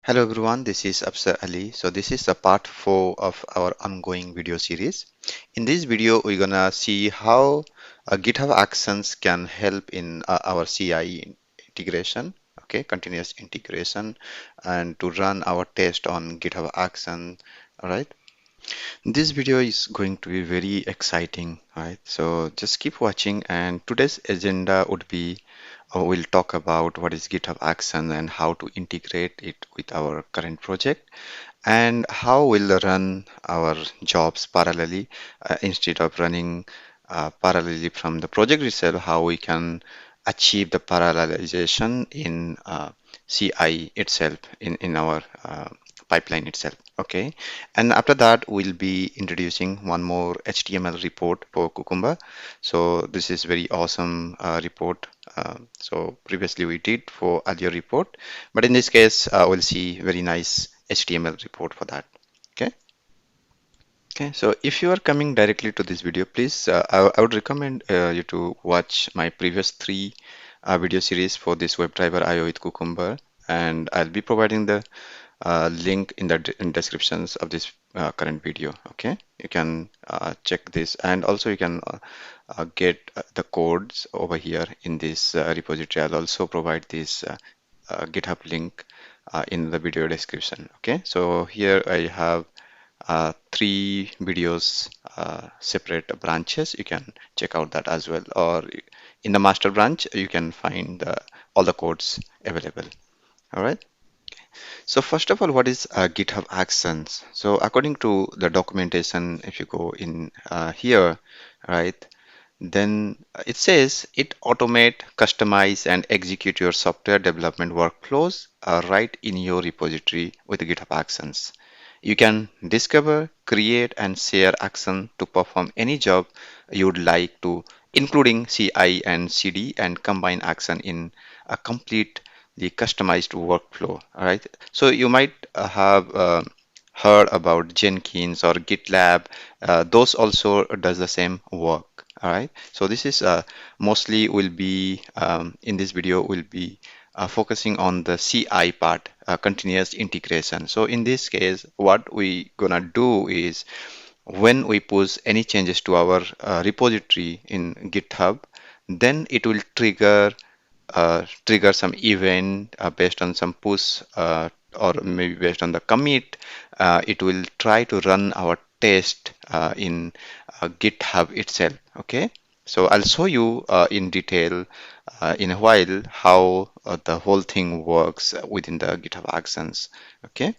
Hello everyone, this is Afsar Ali. So this is the part 4 of our ongoing video series. In this video, we're gonna see how GitHub Actions can help in our CI integration, okay, continuous integration, and to run our test on GitHub Actions. All right. This video is going to be very exciting, right? So just keep watching, and today's agenda would be we'll talk about what is GitHub Action and how to integrate it with our current project, and how we'll run our jobs parallelly instead of running parallelly from the project itself, how we can achieve the parallelization in CI itself, in our pipeline itself. Okay, and after that, we'll be introducing one more HTML report for Cucumber. So this is very awesome report. So previously we did for earlier report, but in this case, we'll see very nice HTML report for that. Okay. Okay. So if you are coming directly to this video, please, I would recommend you to watch my previous three video series for this WebDriver.io with Cucumber, and I'll be providing the link in the in descriptions of this current video. Okay, you can check this, and also you can get the codes over here in this repository. I'll also provide this GitHub link in the video description. Okay, so here I have three videos, separate branches. You can check out that as well, or in the master branch you can find all the codes available. All right. So first of all, what is GitHub Actions? So according to the documentation, if you go in here, right, then it says it automate, customize, and execute your software development workflows right in your repository with GitHub Actions. You can discover, create, and share action to perform any job you would like to, including CI and CD, and combine action in a complete the customized workflow. All right. So you might have heard about Jenkins or GitLab. Those also does the same work. All right. So this is mostly will be in this video will be focusing on the CI part, continuous integration. So in this case, what we gonna do is when we push any changes to our repository in GitHub, then it will trigger some event based on some push or maybe based on the commit. It will try to run our test in GitHub itself. Okay, so I'll show you in detail in a while how the whole thing works within the GitHub Actions. Okay.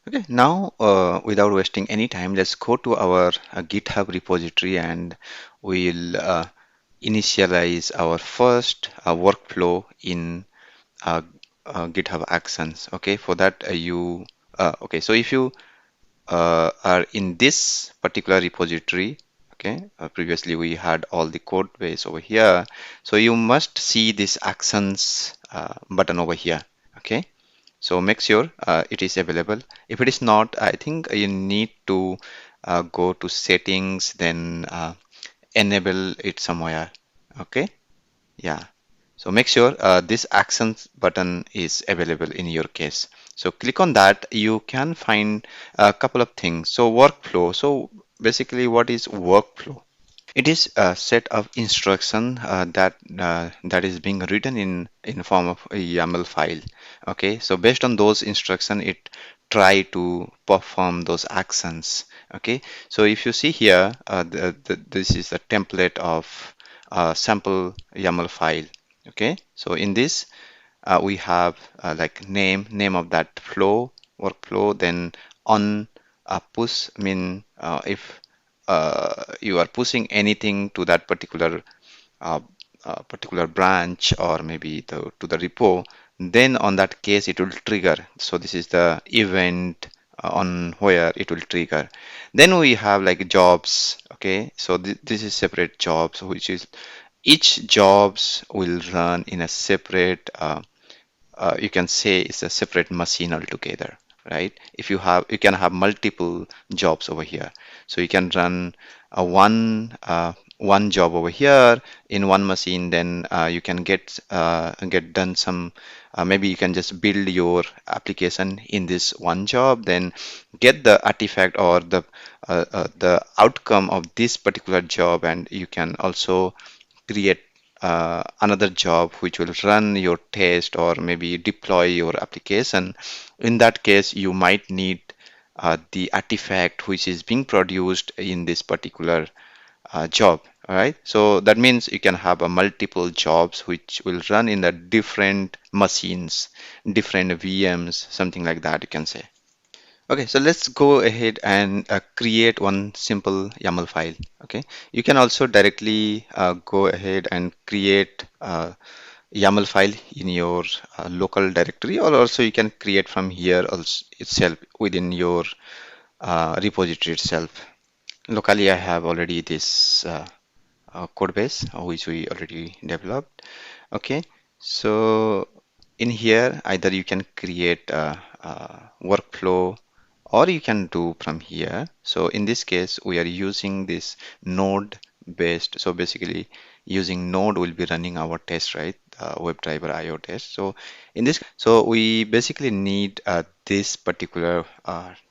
Okay, now without wasting any time, let's go to our GitHub repository, and we'll initialize our first workflow in uh, GitHub Actions. Okay, for that okay. So if you are in this particular repository, okay, previously we had all the code base over here, so you must see this Actions button over here. Okay, so make sure it is available. If it is not, I think you need to go to settings, then enable it somewhere. Okay, yeah. So make sure this actions button is available in your case. So click on that. You can find a couple of things. So workflow. So basically, what is workflow? It is a set of instruction that is being written in form of a YAML file. Okay, so based on those instruction, it try to perform those actions. Okay, so if you see here, this is a template of sample YAML file. Okay, so in this we have like name of that flow workflow, then on push mean if you are pushing anything to that uh, particular branch or maybe to the repo, then on that case it will trigger. So this is the event on where it will trigger. Then we have like jobs. Okay, so this is separate jobs, which is each jobs will run in a separate you can say it's a separate machine altogether, right? If you have, you can have multiple jobs over here. So you can run one one job over here in one machine, then you can get done some maybe you can just build your application in this one job, then get the artifact or the outcome of this particular job, and you can also create another job which will run your test or maybe deploy your application. In that case, you might need the artifact which is being produced in this particular job. All right. So that means you can have a multiple jobs which will run in the different machines, different VMs, something like that, you can say. Okay, so let's go ahead and create one simple YAML file. Okay, you can also directly go ahead and create YAML file in your local directory, or also you can create from here also itself within your repository itself. Locally, I have already this code base which we already developed. Okay, so in here, either you can create a workflow or you can do from here. So in this case, we are using this node based. So basically, using node will be running our test, right? Webdriverio test. So we basically need this particular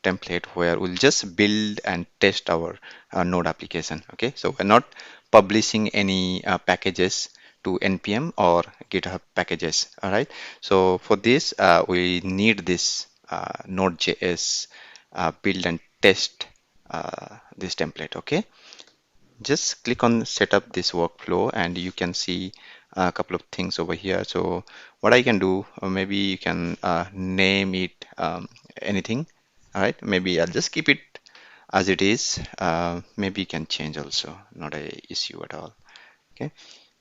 template where we'll just build and test our node application. Okay, so we're not publishing any packages to npm or GitHub packages. All right. So for this, we need this Node.js build and test this template. Okay. Just click on setup this workflow and you can see a couple of things over here. So what I can do, maybe you can name it anything. All right. Maybe I'll just keep it as it is. Maybe you can change also, not a issue at all. Okay.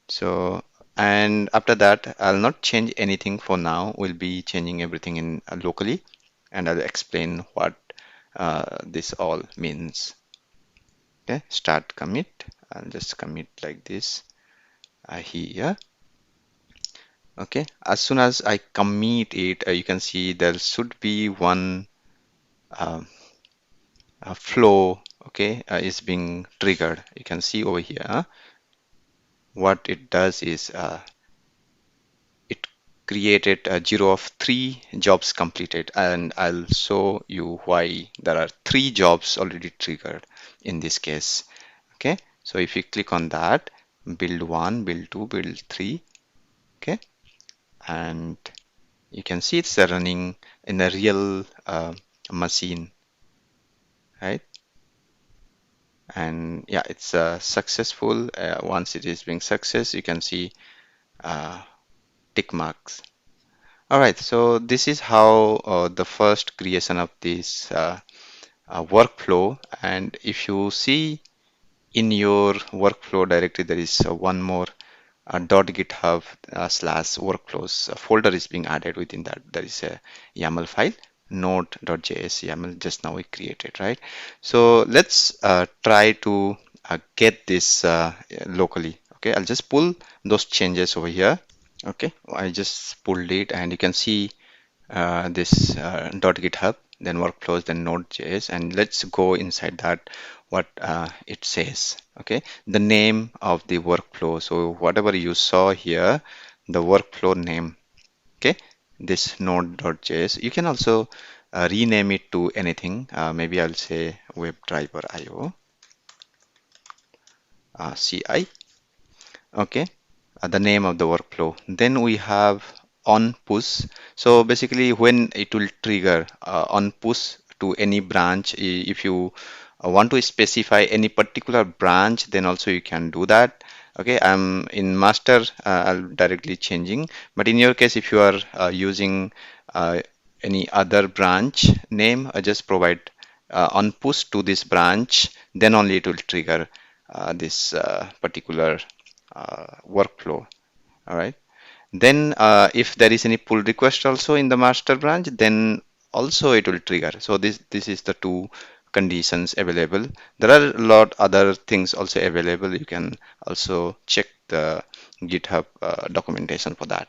So, and after that, I'll not change anything for now. We'll be changing everything in locally, and I'll explain what this all means. Okay, start commit. I'll just commit like this here. Okay, as soon as I commit it, you can see there should be one uh, flow. Okay, is being triggered. You can see over here. What it does is it created a zero of 3 jobs completed, and I'll show you why there are 3 jobs already triggered in this case. Okay, so if you click on that, build 1, build 2, build 3. Okay, and you can see it's running in a real machine, right? And yeah, it's successful. Once it is being success, you can see uh, tick marks. All right, so this is how the first creation of this workflow. And if you see in your workflow directory, there is one more .github slash workflows folder is being added. Within that, there is a YAML file, node.js YAML just now we created, right? So let's try to get this locally. Okay, I'll just pull those changes over here. Okay, I just pulled it and you can see this .github, then workflows, then Node.js, and let's go inside that what it says. Okay, the name of the workflow. So whatever you saw here, the workflow name. Okay, this Node.js. You can also rename it to anything. Maybe I'll say Webdriverio CI. Okay, the name of the workflow. Then we have on push. So basically, when it will trigger on push to any branch, if you want to specify any particular branch, then also you can do that. Okay, I'm in master, I'll directly changing. But in your case, if you are using any other branch name, just provide on push to this branch, then only it will trigger this particular workflow. All right. Then if there is any pull request also in the master branch, then also it will trigger. So this is the 2 conditions available. There are a lot other things also available. You can also check the GitHub documentation for that.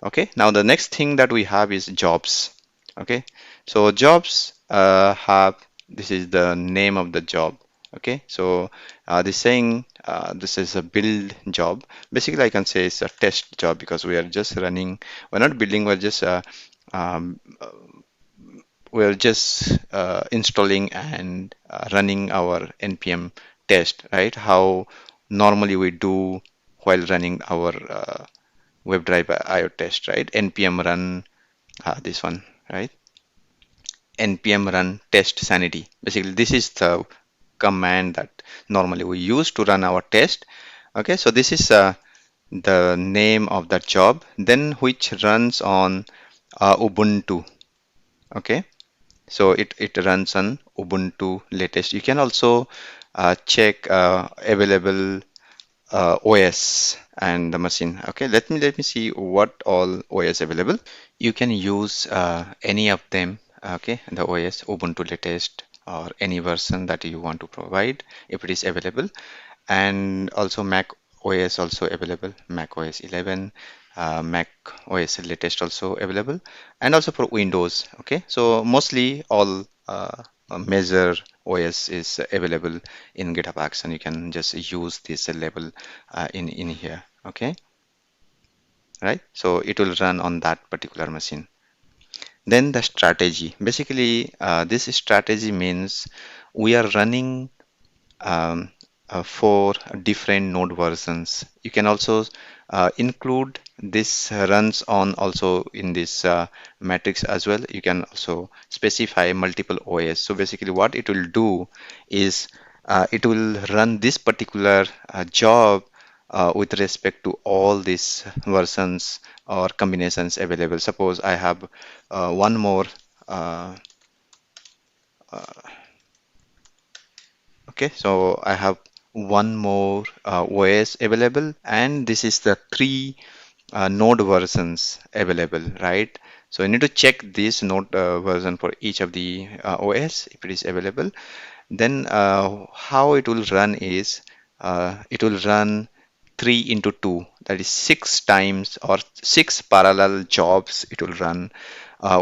Okay. Now the next thing that we have is jobs. Okay. So jobs have, this is the name of the job. Okay, so this saying this is a build job. Basically, I can say it's a test job because we are just running. We're not building. Um, we're just installing and running our npm test, right? How normally we do while running our WebDriveio test, right? npm run this one, right? npm run test sanity. Basically, this is the command that normally we use to run our test. Okay, so this is the name of that job, then which runs on Ubuntu. Okay, so it runs on Ubuntu latest. You can also check available OS and the machine. Okay, let me see what all OS available. You can use any of them. Okay, the OS, Ubuntu latest, or any version that you want to provide if it is available. And also Mac OS also available, Mac OS 11, Mac OS latest also available, and also for Windows. Okay, so mostly all major OS is available in GitHub Action. You can just use this label in here. Okay, right? So it will run on that particular machine. Then the strategy. Basically, this strategy means we are running um, for different node versions. You can also include this runs on also in this matrix as well. You can also specify multiple OS. So basically what it will do is it will run this particular job with respect to all these versions or combinations available. Suppose I have one more uh, okay, so I have one more OS available, and this is the three node versions available, right? So you need to check this node version for each of the OS if it is available. Then how it will run is it will run 3 into 2, that is 6 times or 6 parallel jobs it will run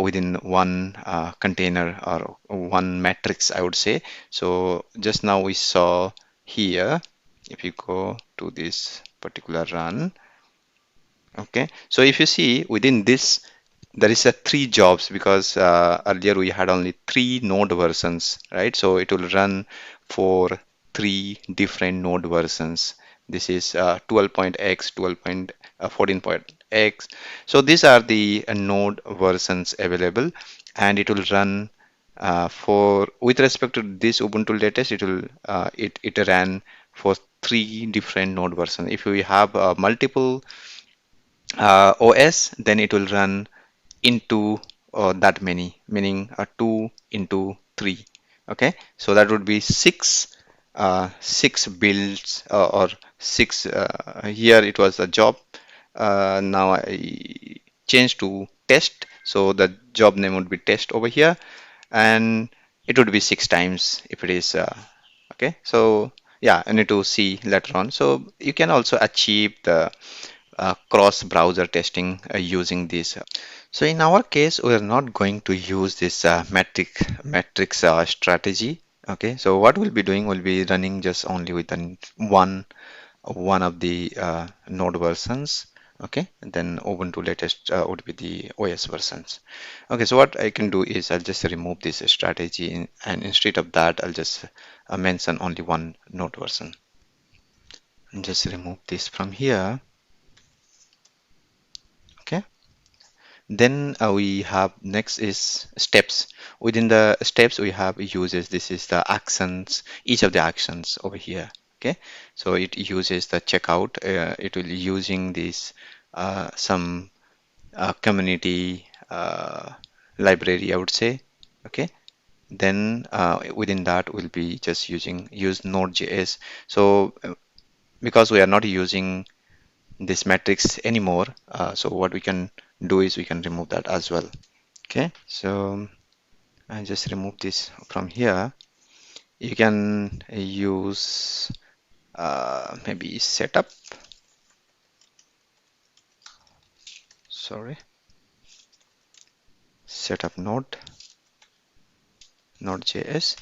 within one container or one matrix, I would say. So just now we saw here, if you go to this particular run, okay, so if you see within this there is a 3 jobs because earlier we had only 3 node versions, right? So it will run for 3 different node versions. This is 12.x, 12.14.x. So these are the node versions available, and it will run for with respect to this Ubuntu latest. It will it ran for 3 different node versions. If we have multiple OS, then it will run into that many, meaning 2 into 3. Okay, so that would be six builds or six. Here it was a job. Now I changed to test, so the job name would be test over here, and it would be 6 times if it is okay. So yeah, I need to see later on. So you can also achieve the cross-browser testing using this. So in our case, we are not going to use this matrix strategy. Okay, so what we'll be doing, we'll be running just only with one of the node versions. Okay, and then Ubuntu latest would be the OS versions. Okay, so what I can do is I'll just remove this strategy and instead of that, I'll just mention only one node version. And just remove this from here. Okay. Then we have next is steps. Within the steps we have uses. This is the actions, each of the actions over here. Okay, so it uses the checkout. It will using this some community library, I would say. Okay, then within that we'll be just use Node.js. So because we are not using this matrix anymore, so what we can do is we can remove that as well. Okay, so I just remove this from here. You can use maybe setup, sorry, setup node.js,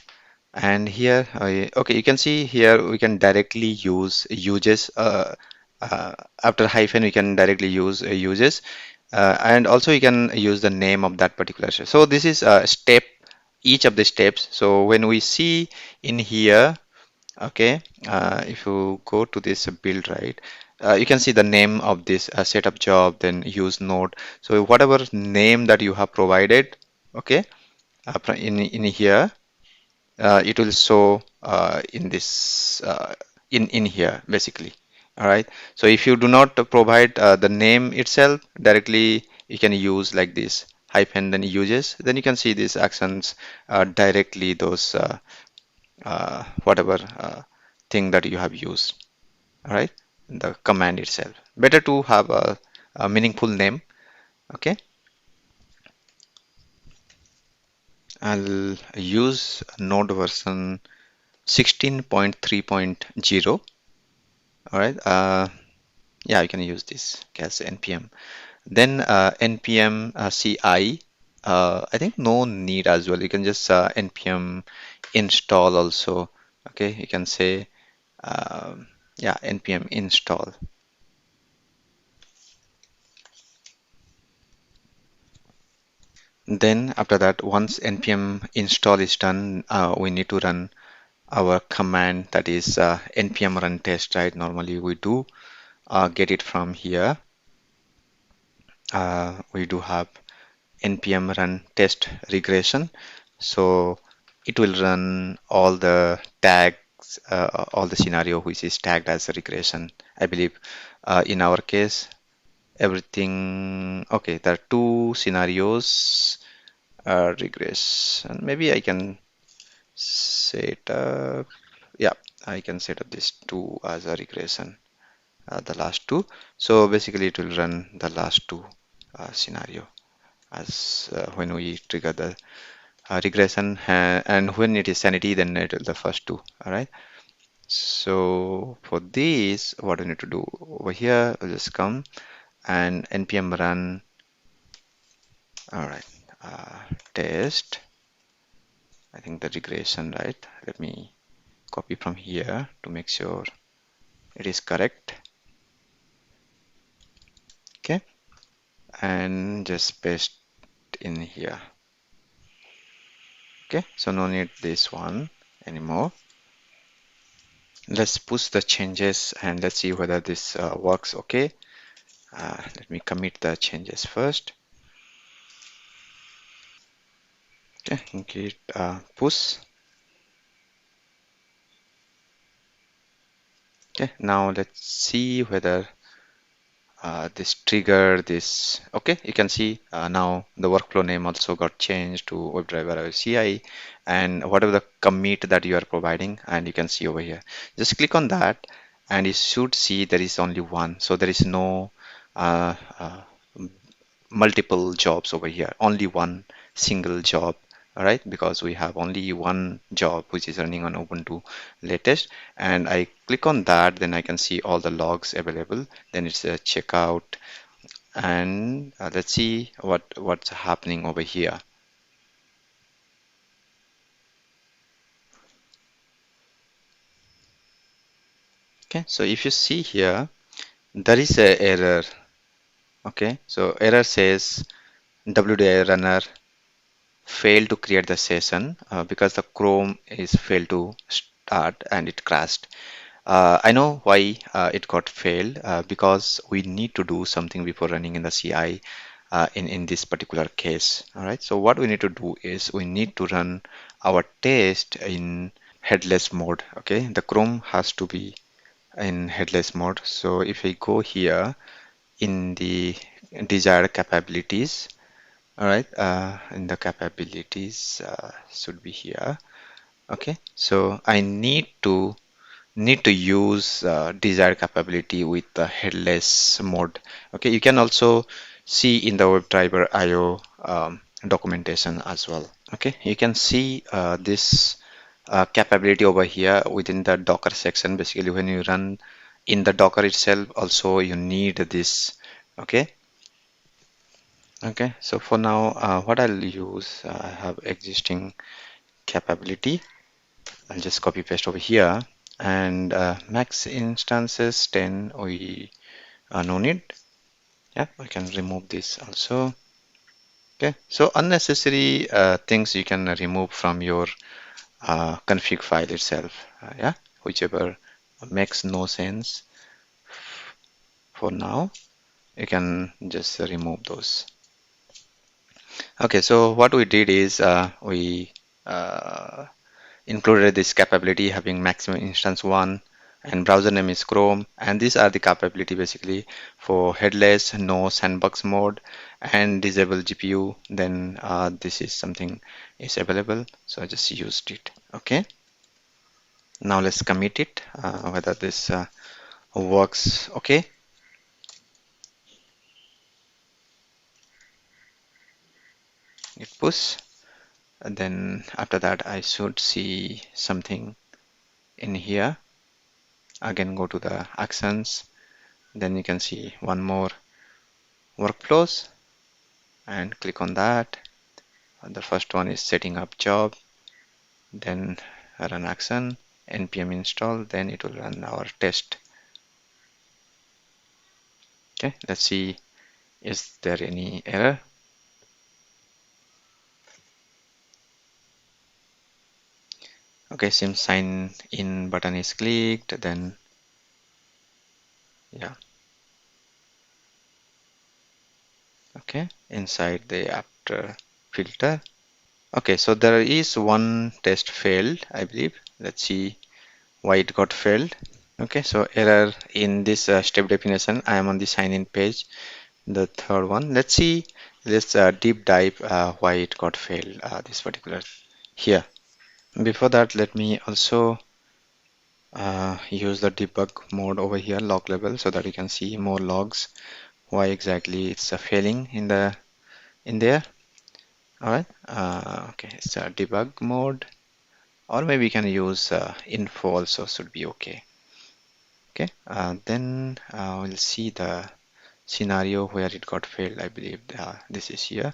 And here, okay, you can see here we can directly use uses. After hyphen, we can directly use uses, and also you can use the name of that particular step. So this is a step, each of the steps. So when we see in here, okay, if you go to this build, right, you can see the name of this setup job, then use node. So whatever name that you have provided, okay, in here, it will show in this in here basically. All right. So if you do not provide the name itself directly, you can use like this hyphen then uses. Then you can see these actions directly those whatever thing that you have used. All right. The command itself. Better to have a meaningful name. Okay. I'll use node version 16.3.0. All right. Yeah, you can use this as npm. Then npm ci. I think no need as well. You can just npm install also. Okay, you can say yeah, npm install. Then after that, once npm install is done, we need to run our command, that is npm run test, right? Normally we do get it from here. We do have npm run test regression. So it will run all the tags, all the scenario which is tagged as a regression. I believe in our case, everything, okay, there are two scenarios regression. Maybe I can set up, yeah, I can set up this two as a regression, the last two. So basically it will run the last two scenario as when we trigger the regression, and when it is sanity, then it will the first two. All right. So for this, what we need to do over here, we'll just come and npm run. All right. Test. I think the regression, right? Let me copy from here to make sure it is correct. Okay. And just paste in here. Okay. So no need this one anymore. Let's push the changes and let's see whether this works. Okay. Let me commit the changes first. Okay, git push. Okay, now let's see whether this trigger this. Okay, you can see now the workflow name also got changed to Webdriverio CI, and whatever the commit that you are providing, and you can see over here. Just click on that, and you should see there is only one. So there is no multiple jobs over here, only one single job. All right, because we have only one job which is running on Ubuntu latest, and I click on that, then I can see all the logs available. Then it's a checkout, and let's see what's happening over here. Okay, so if you see here, there is a error. Okay, so error says WDI runner failed to create the session because the Chrome is failed to start and it crashed. I know why it got failed because we need to do something before running in the CI in this particular case. All right. So what we need to do is we need to run our test in headless mode. Okay. The Chrome has to be in headless mode. So if we go here in the desired capabilities, all right, in the capabilities should be here. Okay. So I need to use desired capability with the headless mode. Okay, you can also see in the Webdriverio documentation as well. Okay, you can see this capability over here within the Docker section. Basically, when you run in the Docker itself, also you need this. Okay. Okay, so for now, what I'll use, I have existing capability. I'll just copy paste over here, and max instances 10, we no need. Yeah, we can remove this also. Okay, so unnecessary things you can remove from your config file itself. Yeah, whichever makes no sense for now, you can just remove those. Okay, so what we did is we uh, included this capability having maximum instance 1 and browser name is Chrome, and these are the capability basically for headless, no sandbox mode, and disable GPU. Then this is something is available, so I just used it. Okay, now let's commit it, whether this works. Okay, git push, and then after that I should see something in here. Again, go to the actions, then you can see one more workflows, and click on that. The first one is setting up job, then run action, npm install, then it will run our test. Okay, let's see, is there any error? Okay, seems sign in button is clicked, then yeah. Okay, inside the after filter. Okay, so there is one test failed, I believe. Let's see why it got failed. Okay, so error in this step definition. I am on the sign in page, the third one. Let's see, let's deep dive why it got failed, this particular here. Before that, let me also use the debug mode over here, log level, so that you can see more logs, why exactly it's failing in there. All right, okay, it's a debug mode, or maybe you can use info also, should be okay. Okay, then we'll see the scenario where it got failed. I believe this is here.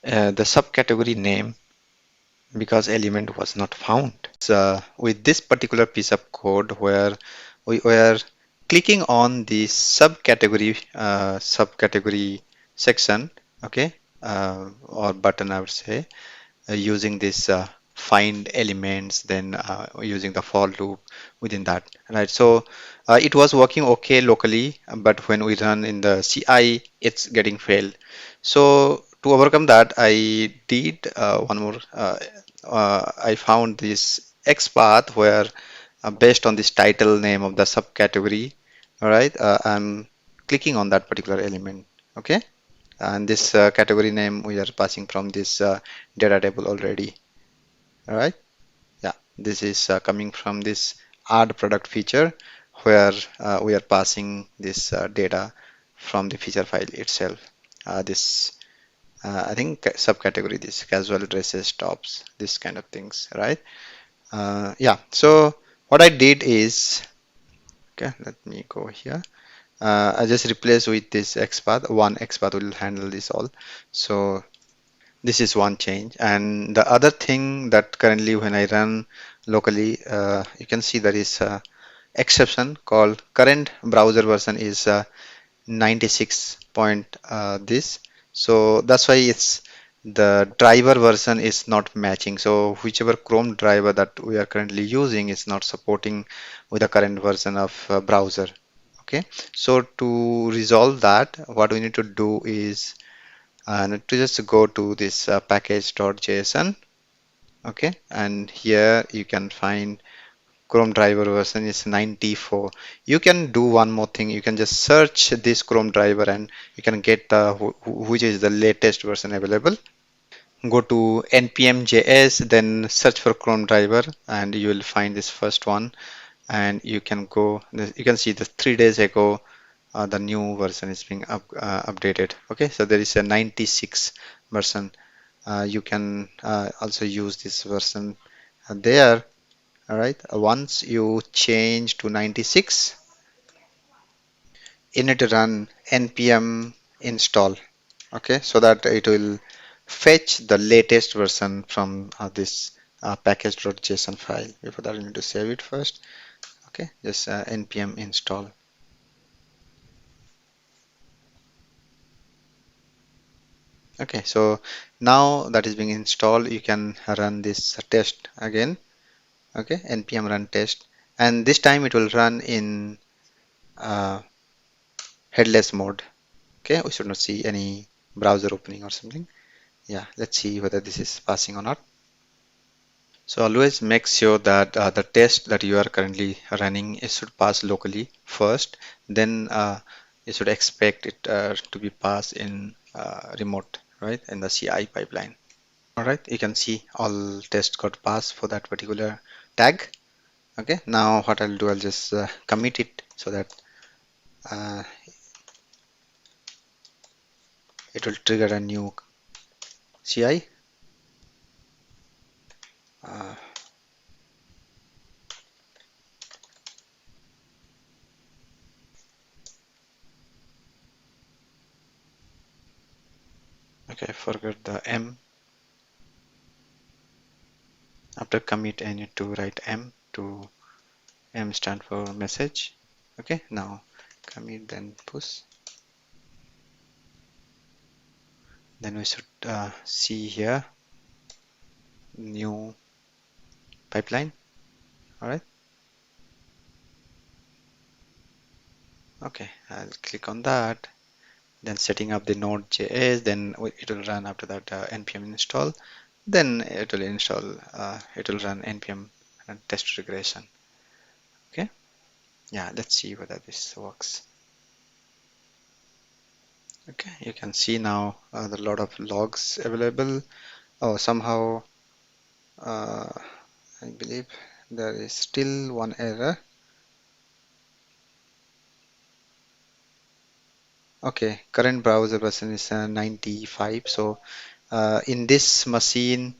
The subcategory name, because element was not found. So with this particular piece of code where we were clicking on the subcategory section, okay, or button, I would say, using this find elements, then using the for loop within that, right? So it was working okay locally, but when we run in the CI, it's getting failed. So to overcome that, I did one more. I found this X path where, based on this title name of the subcategory, all right, I'm clicking on that particular element. Okay, and this category name we are passing from this data table already. All right, yeah, this is coming from this add product feature where we are passing this data from the feature file itself. This I think subcategory, this casual dresses, tops, this kind of things, right? Yeah, so what I did is, okay, let me go here. I just replace with this XPath. One XPath will handle this all. So this is one change. And the other thing that currently when I run locally, you can see there is a exception called current browser version is 96 point this. So that's why it's the driver version is not matching. So whichever Chrome driver that we are currently using is not supporting with the current version of browser. Okay, so to resolve that, what we need to do is need to just go to this package.json. Okay, and here you can find Chrome driver version is 94. You can do one more thing. You can just search this Chrome driver and you can get which is the latest version available. Go to npm.js, then search for Chrome driver, and you will find this first one. And you can go. You can see the 3 days ago the new version is being updated. Okay, so there is a 96 version. You can also use this version there. All right, once you change to 96, you need to run npm install. Okay, so that it will fetch the latest version from this package.json file. Before that, we need to save it first. Okay, just npm install. Okay, so now that is being installed, you can run this test again. Okay, npm run test, and this time it will run in headless mode. Okay, we should not see any browser opening or something. Yeah, let's see whether this is passing or not. So always make sure that the test that you are currently running, it should pass locally first, then you should expect it to be passed in remote, right, in the CI pipeline. All right, you can see all tests got passed for that particular tag. Okay, now what I'll do, I'll just commit it so that uh, it will trigger a new CI. Uh, okay, I forgot the M. After commit, I need to write M to M stand for message. Okay, now commit, then push. Then we should see here new pipeline. All right. Okay, I'll click on that. Then setting up the Node.js. Then it will run after that npm install. Then it will install. It will run npm test regression. Okay. Yeah. Let's see whether this works. Okay. You can see now there are a lot of logs available. Oh, somehow I believe there is still one error. Okay, current browser version is 95. So in this machine,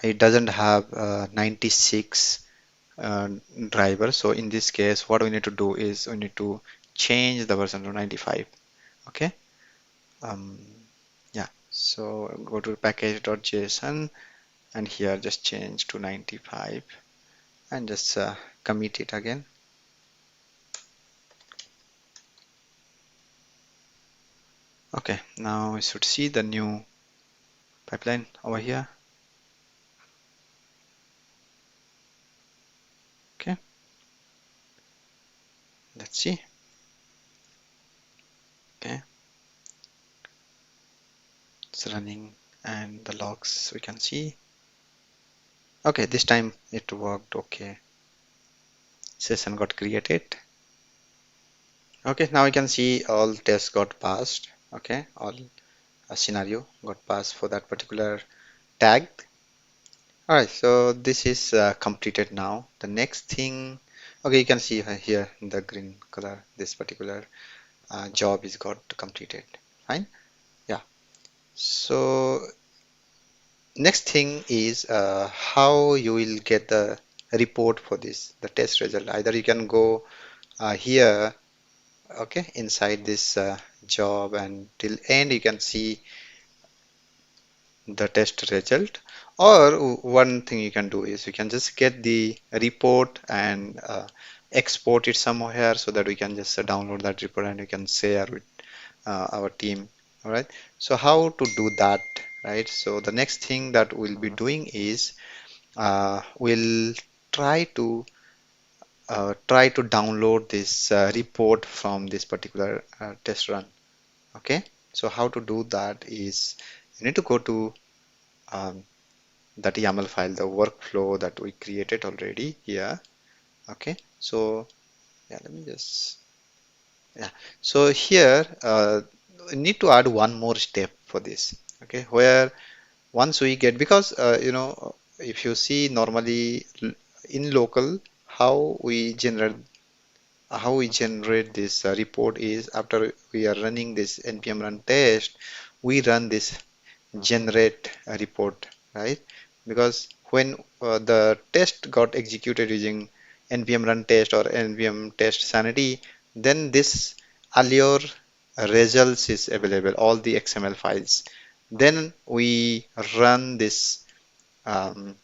it doesn't have 96 driver. So in this case, what we need to do is we need to change the version to 95. Okay. Um, yeah. So go to package.json and here just change to 95 and just commit it again. Okay, now we should see the new pipeline over here. Okay, let's see. Okay, it's running and the logs we can see. Okay, this time it worked. Okay, session got created. Okay, now we can see all tests got passed. Okay, all scenario got passed for that particular tag. All right, so this is completed now. The next thing, okay, you can see here in the green color, this particular job is got completed. Fine. Yeah. So next thing is how you will get the report for this, the test result. Either you can go here, okay, inside this job, and till end you can see the test result, or one thing you can do is you can just get the report and export it somewhere so that we can just download that report and we can share with our team. All right, so how to do that, right? So the next thing that we'll be doing is we'll try to download this report from this particular test run. Okay, so how to do that is you need to go to that YAML file, the workflow that we created already here. Okay, so yeah, let me just, yeah, so here we need to add one more step for this. Okay, where once we get, because if you see normally in local, how we generate this report is after we are running this npm run test, we run this generate a report, right? Because when the test got executed using npm run test or npm test sanity, then this earlier results is available, all the XML files. Then we run this um,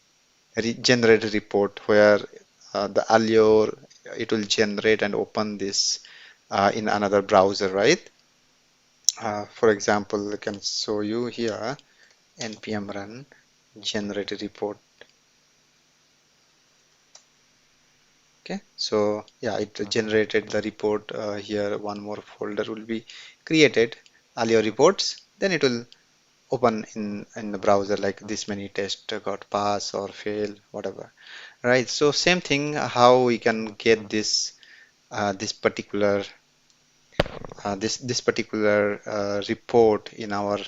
generate report where the Allure, it will generate and open this in another browser, right? For example, I can show you here npm run generate a report. Okay, so yeah, it generated the report here. One more folder will be created, Allure reports. Then it will open in the browser like this many tests got pass or fail, whatever. Right. So same thing, how we can get this this particular report in our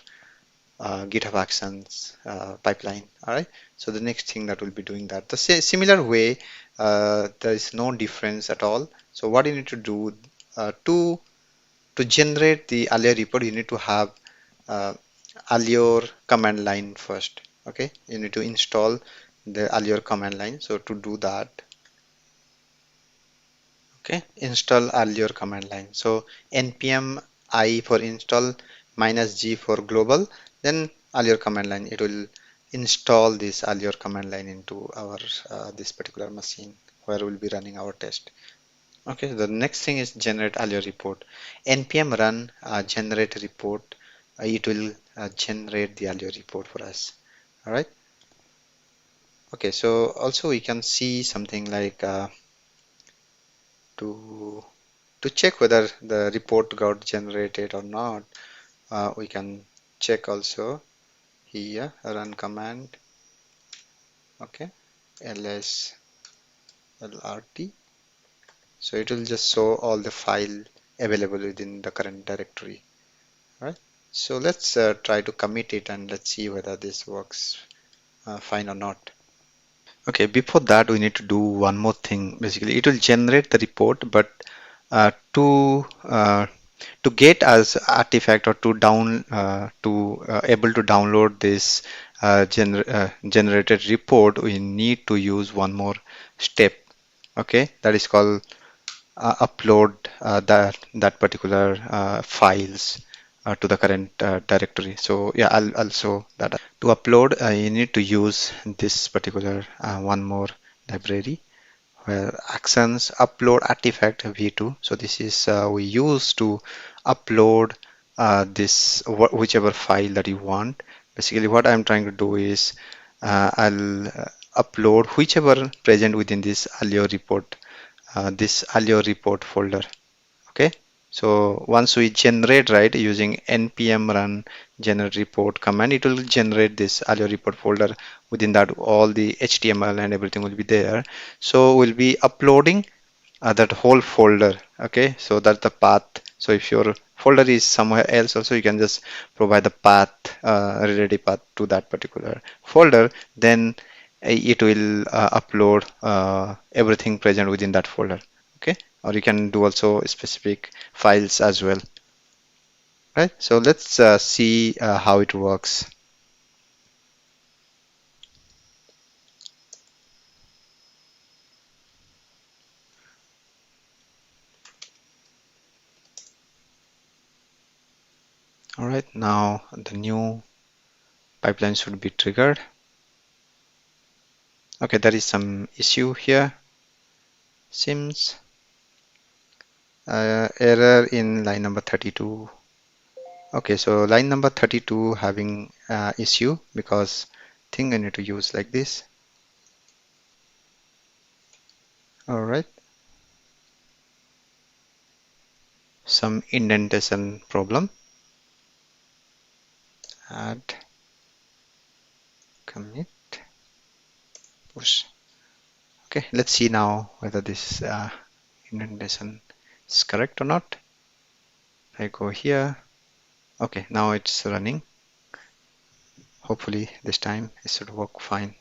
GitHub Actions pipeline. All right. So the next thing that we'll be doing that the similar way, there is no difference at all. So what you need to do to generate the Allure report, you need to have uh, Allure command line first. Okay, you need to install the Allure command line. So to do that, okay, install Allure command line. So npm I for install, -g for global, then Allure command line. It will install this Allure command line into our this particular machine where we'll be running our test. Okay, the next thing is generate Allure report. npm run generate report. It will generate the Allure report for us. All right. Okay, so also we can see something like to check whether the report got generated or not. We can check also here, run command, okay, ls lrt. So it will just show all the file available within the current directory. Right. So let's try to commit it and let's see whether this works fine or not. Okay, before that we need to do one more thing. Basically, it will generate the report, but uh, to uh, to get as artifact or to able to download this generated report, we need to use one more step. Okay, that is called upload that particular files to the current directory. So yeah, I'll show that. To upload, you need to use this particular one more library where actions upload artifact v2. So this is we use to upload this whichever file that you want. Basically, what I'm trying to do is I'll upload whichever present within this Allure report folder. Okay, so once we generate, right, using npm run generate report command, it will generate this Allure report folder. Within that, all the HTML and everything will be there. So we'll be uploading that whole folder. Okay, so that's the path. So if your folder is somewhere else also, you can just provide the path, relative path to that particular folder. Then it will upload everything present within that folder. Okay, or you can do also specific files as well. Right, so let's see how it works. All right, now the new pipeline should be triggered. Okay, there is some issue here. Seems error in line number 32. Okay, so line number 32 having issue because thing I need to use like this. All right, some indentation problem. Add commit push. Okay, let's see now whether this indentation is correct or not. I go here. Okay, now it's running. Hopefully this time it should work fine.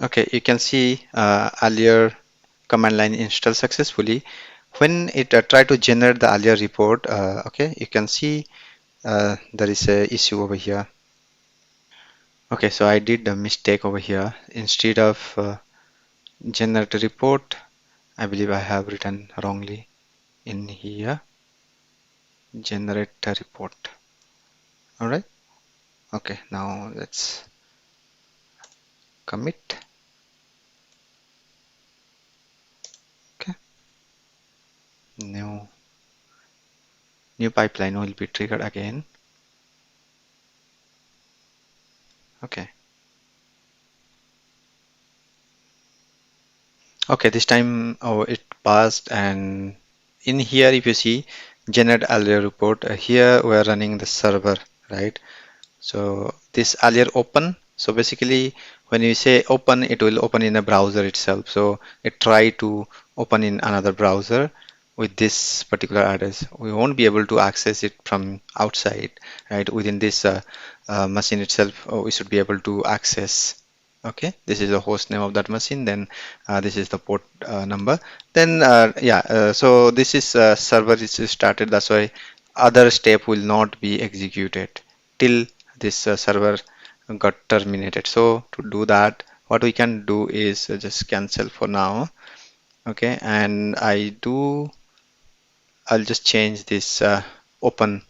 Okay, you can see Allure command line installed successfully. When it tried to generate the Allure report, okay, you can see there is a issue over here. Okay, so I did a mistake over here. Instead of generate a report, I believe I have written wrongly in here. generate a report. All right. Okay. Now let's commit. Okay. New pipeline will be triggered again. Okay. Okay, this time it passed, and in here if you see generate earlier report, here we are running the server, right? So this earlier open, so basically when you say open, it will open in a browser itself. So it try to open in another browser with this particular address. We won't be able to access it from outside, right? Within this machine itself, we should be able to access. Okay, this is the host name of that machine. Then this is the port number. Then yeah, so this is server is started. That's why other step will not be executed till this server got terminated. So to do that, what we can do is just cancel for now. Okay, and I'll just change this open.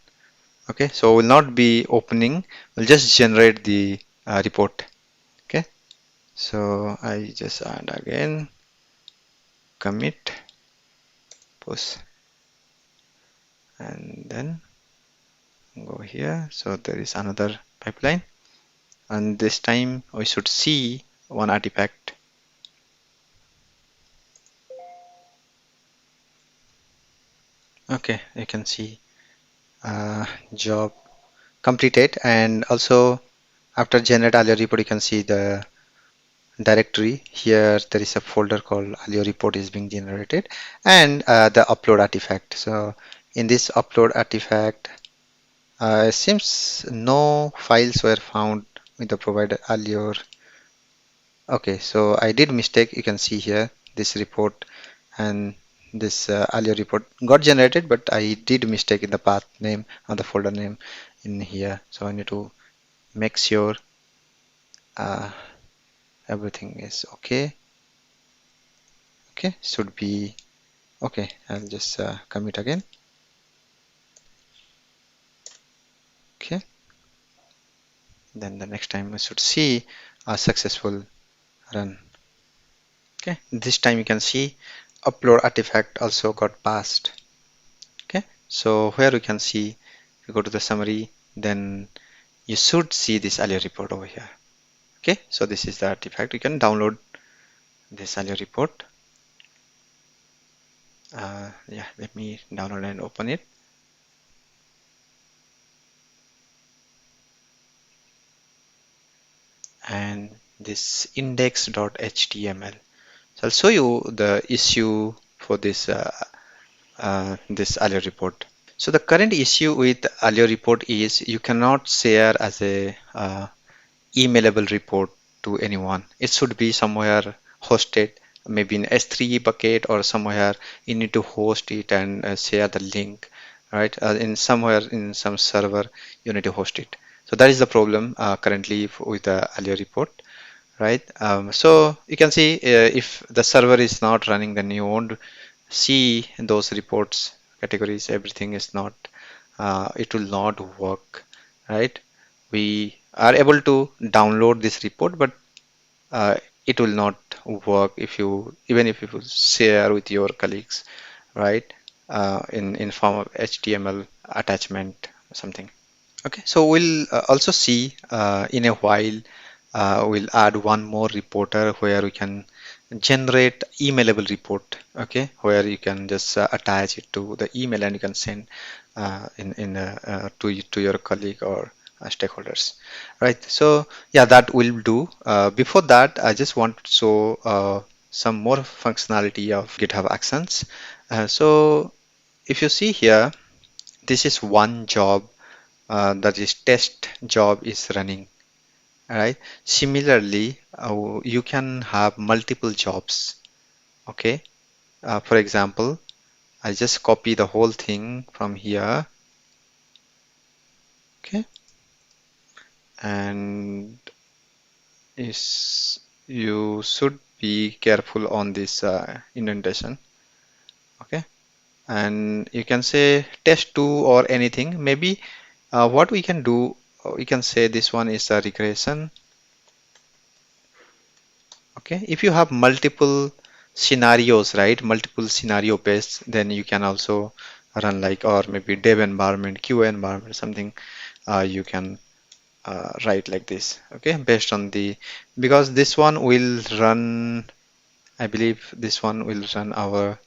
Okay, so will not be opening. We'll just generate the report. Okay, so I just add again commit post and then go here. So there is another pipeline, and this time we should see one artifact. Okay, you can see job completed, and also after generate Alio report you can see the directory. Here there is a folder called Alio report is being generated, and the upload artifact. So in this upload artifact, it seems no files were found with the provided Alio. Okay, so I did mistake. You can see here this report and this Alio report got generated, but I did mistake in the path name or the folder name in here. So I need to make sure uh, everything is okay. Okay, should be okay. I'll just commit again. Okay, then the next time I should see a successful run. Okay, this time you can see upload artifact also got passed. Okay, so here you can see, if you go to the summary, then you should see this Alio report over here. Okay, so this is the artifact. You can download this Alio report. Yeah, let me download and open it. And this index.html. So I'll show you the issue for this Alio report. So the current issue with Alio report is you cannot share as a emailable report to anyone. It should be somewhere hosted, maybe in S3 bucket or somewhere you need to host it and share the link, right? In somewhere in some server you need to host it. So that is the problem currently with the Alio report, right? So you can see if the server is not running, then you won't see those reports categories. Everything is not, it will not work, right? We are able to download this report, but uh, it will not work if you even if you share with your colleagues, right? In form of HTML attachment or something. Okay, so we'll also see in a while, we'll add one more reporter where we can generate emailable report. Okay, where you can just attach it to the email and you can send to your colleague or stakeholders, right? So yeah, that will do. Before that, I just want to show some more functionality of GitHub Actions. So if you see here, this is one job, that is test job is running. All right. Similarly, you can have multiple jobs. Okay. For example, I just copy the whole thing from here. Okay. And is you should be careful on this indentation. Okay. and you can say test2 or anything. Maybe what we can do, we can say this one is a regression. Okay, if you have multiple scenarios, right, multiple scenario based, then you can also run like, or maybe dev environment, QA environment, something you can write like this. Okay, based on the, because this one will run, I believe this one will run our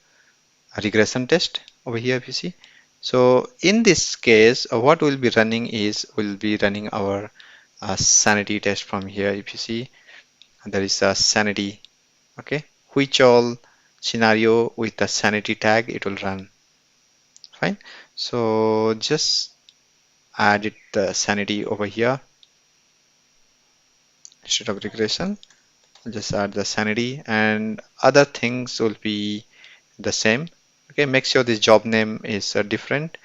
regression test over here if you see. So in this case, what we'll be running is we'll be running our sanity test from here. If you see, there is a sanity. Okay, which all scenario with the sanity tag it will run. Fine. So just add it the sanity over here instead of regression. Just add the sanity, and other things will be the same. Okay, make sure this job name is different,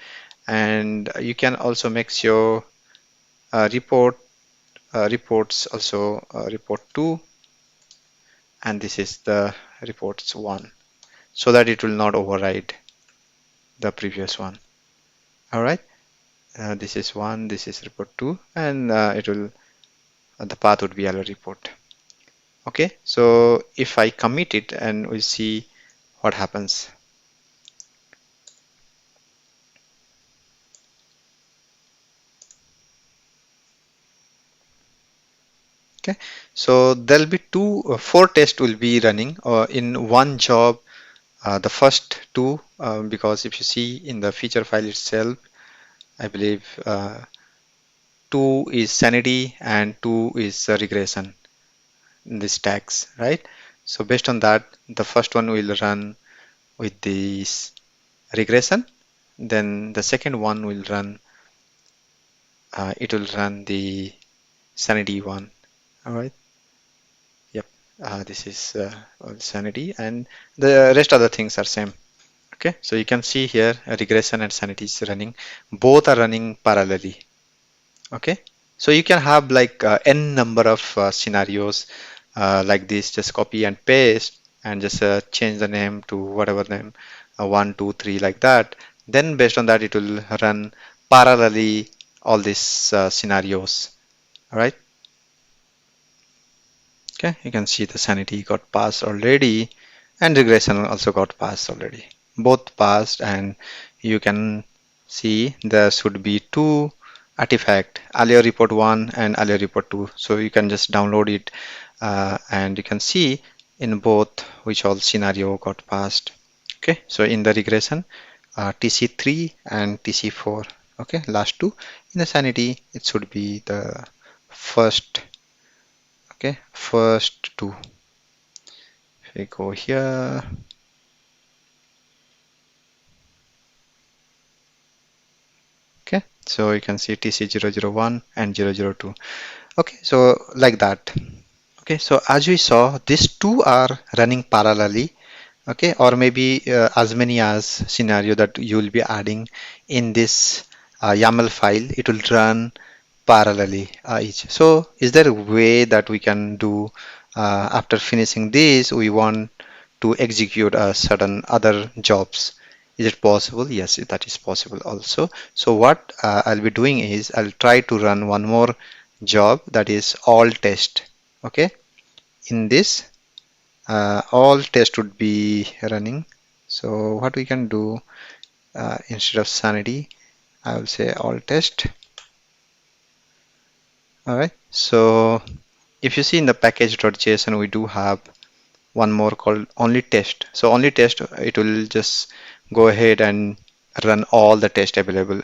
and you can also make sure reports also report 2, and this is the reports 1, so that it will not override the previous one. All right, this is 1, this is report 2, and it will the path would be hello report. Okay, so if I commit it and we'll see what happens. Okay, so there'll be four tests will be running in one job. The first two, because if you see in the feature file itself, I believe 2 is sanity and 2 is regression in these tags, right? So based on that, the first one will run with this regression. Then the second one will run, it will run the sanity one. All right. Yep. This is sanity, and the rest of the things are same. Okay. So you can see here regression and sanity is running. Both are running parallelly. Okay. So you can have like n number of scenarios like this. Just copy and paste, and just change the name to whatever name, 1, 2, 3, like that. Then based on that, it will run parallelly all these scenarios. All right. Okay, you can see the sanity got passed already, and regression also got passed already. Both passed, and you can see there should be two artifact, earlier report 1 and earlier report 2. So you can just download it, and you can see in both which all scenario got passed. Okay, so in the regression, TC3 and TC4. Okay, last two. In the sanity, it should be the first. Okay, first two. If we go here, okay, so you can see TC001 and 002. Okay, so like that. Okay, so as we saw, these two are running parallelly. Okay, or maybe as many as scenario that you will be adding in this YAML file, it will run parallelly each. So is there a way that we can do after finishing this, we want to execute certain other jobs? Is it possible? Yes, that is possible also. So what I'll be doing is I'll try to run one more job, that is all test. Okay, in this all test would be running. So what we can do, instead of sanity, I will say all test. All right, so if you see in the package.json, we do have one more called only test. So only test, it will just go ahead and run all the tests available.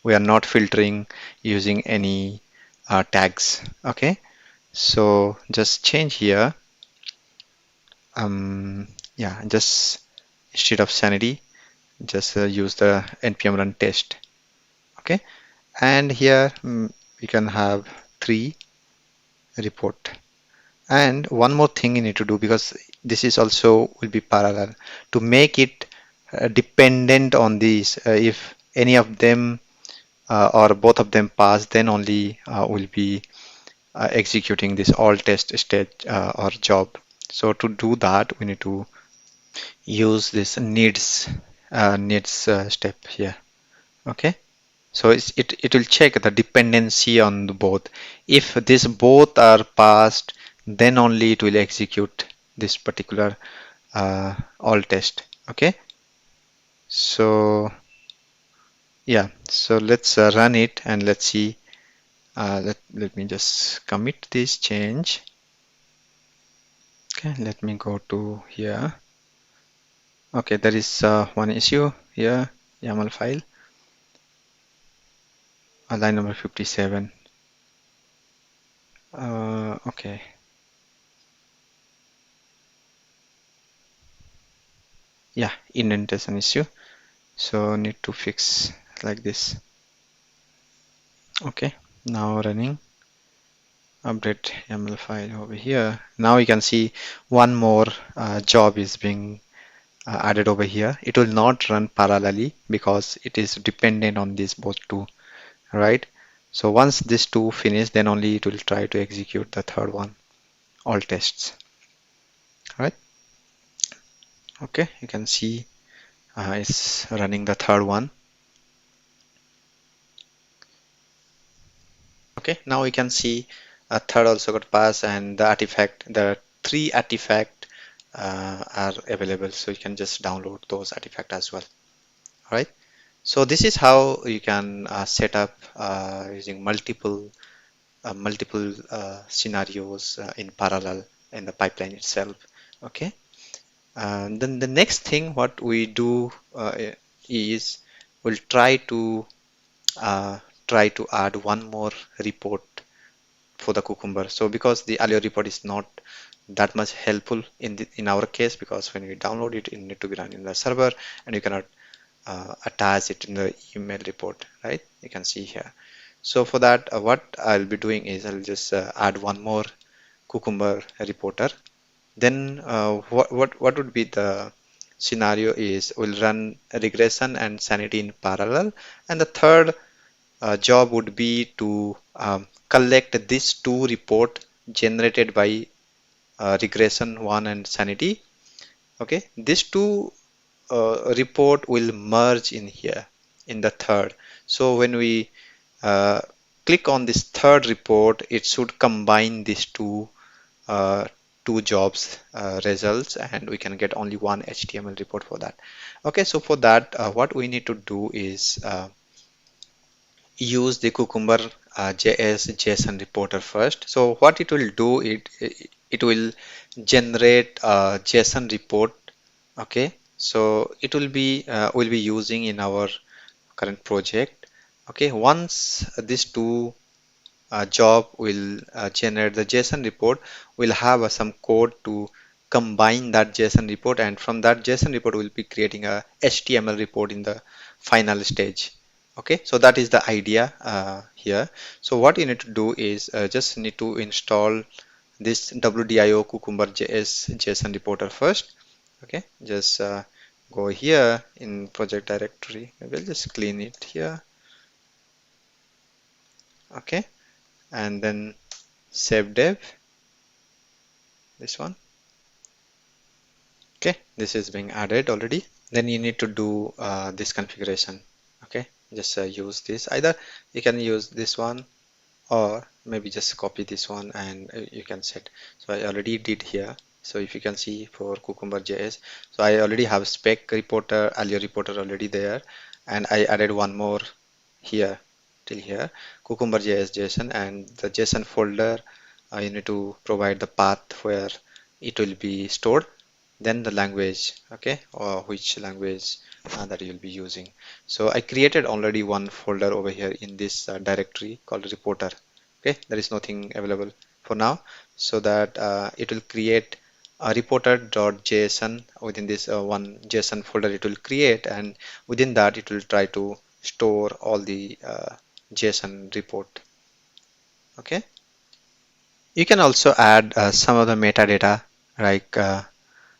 We are not filtering using any tags. Okay, so just change here. Yeah, just instead of sanity, just use the npm run test. Okay, and here we can have 3 report. And one more thing you need to do, because this is also will be parallel, to make it dependent on these. If any of them or both of them pass, then only will be executing this all test stage or job. So to do that, we need to use this needs needs step here. Okay, so it will check the dependency on the both. If this both are passed, then only it will execute this particular all test. Okay, so yeah, so let's run it and let's see. Let me just commit this change. Okay, let me go to here. Okay, there is one issue here, YAML file, line number 57. Okay, yeah, indentation issue. So need to fix like this. Okay, now running. Update YAML file over here. Now you can see one more job is being added over here. It will not run parallelly because it is dependent on these both two, right? So once these two finish, then only it will try to execute the third one, all tests, right? Okay, you can see it's running the third one. Okay, now we can see a third also got passed, and the artifact, there are 3 artifacts are available, so you can just download those artifacts as well. All right, so this is how you can set up using multiple scenarios in parallel in the pipeline itself. Okay, then the next thing what we do is we'll uh, try to add one more report for the Cucumber. So because the earlier report is not that much helpful in our case, because when we download it, it need to be run in the server and you cannot attach it in the email report, right? You can see here. So for that, what I'll be doing is I'll just add one more Cucumber reporter. Then what would be the scenario is we'll run regression and sanity in parallel, and the third job would be to collect these two report generated by regression 1 and sanity. Okay, these two report will merge in here in the third. So when we uh, click on this third report, it should combine these uh, two jobs results, and we can get only one HTML report for that. Okay, so for that, what we need to do is use the Cucumber JSON reporter first. So what it will do, it will generate a JSON report. Okay, so it will be we'll be using in our current project. Okay, once these two job will generate the JSON report, we'll have some code to combine that JSON report, and from that JSON report we'll be creating a HTML report in the final stage. Okay, so that is the idea here. So what you need to do is just need to install this WDIO Cucumber JSON reporter first. Okay, just go here in project directory. We'll just clean it here. Okay, and then save dev, this one. Okay, this is being added already. Then you need to do this configuration. Okay, just use this. Either you can use this one or maybe just copy this one and you can set. So I already did here. So if you can see for Cucumber.js, so I already have spec reporter, earlier reporter already there, and I added one more here till here, Cucumber.js JSON, and the JSON folder you need to provide the path where it will be stored, then the language, okay, or which language that you'll be using. So I created already one folder over here in this directory called reporter. Okay, there is nothing available for now, so that it will create a reporter.json. Within this one JSON folder it will create, and within that it will try to store all the JSON report. Okay, you can also add some of the metadata, like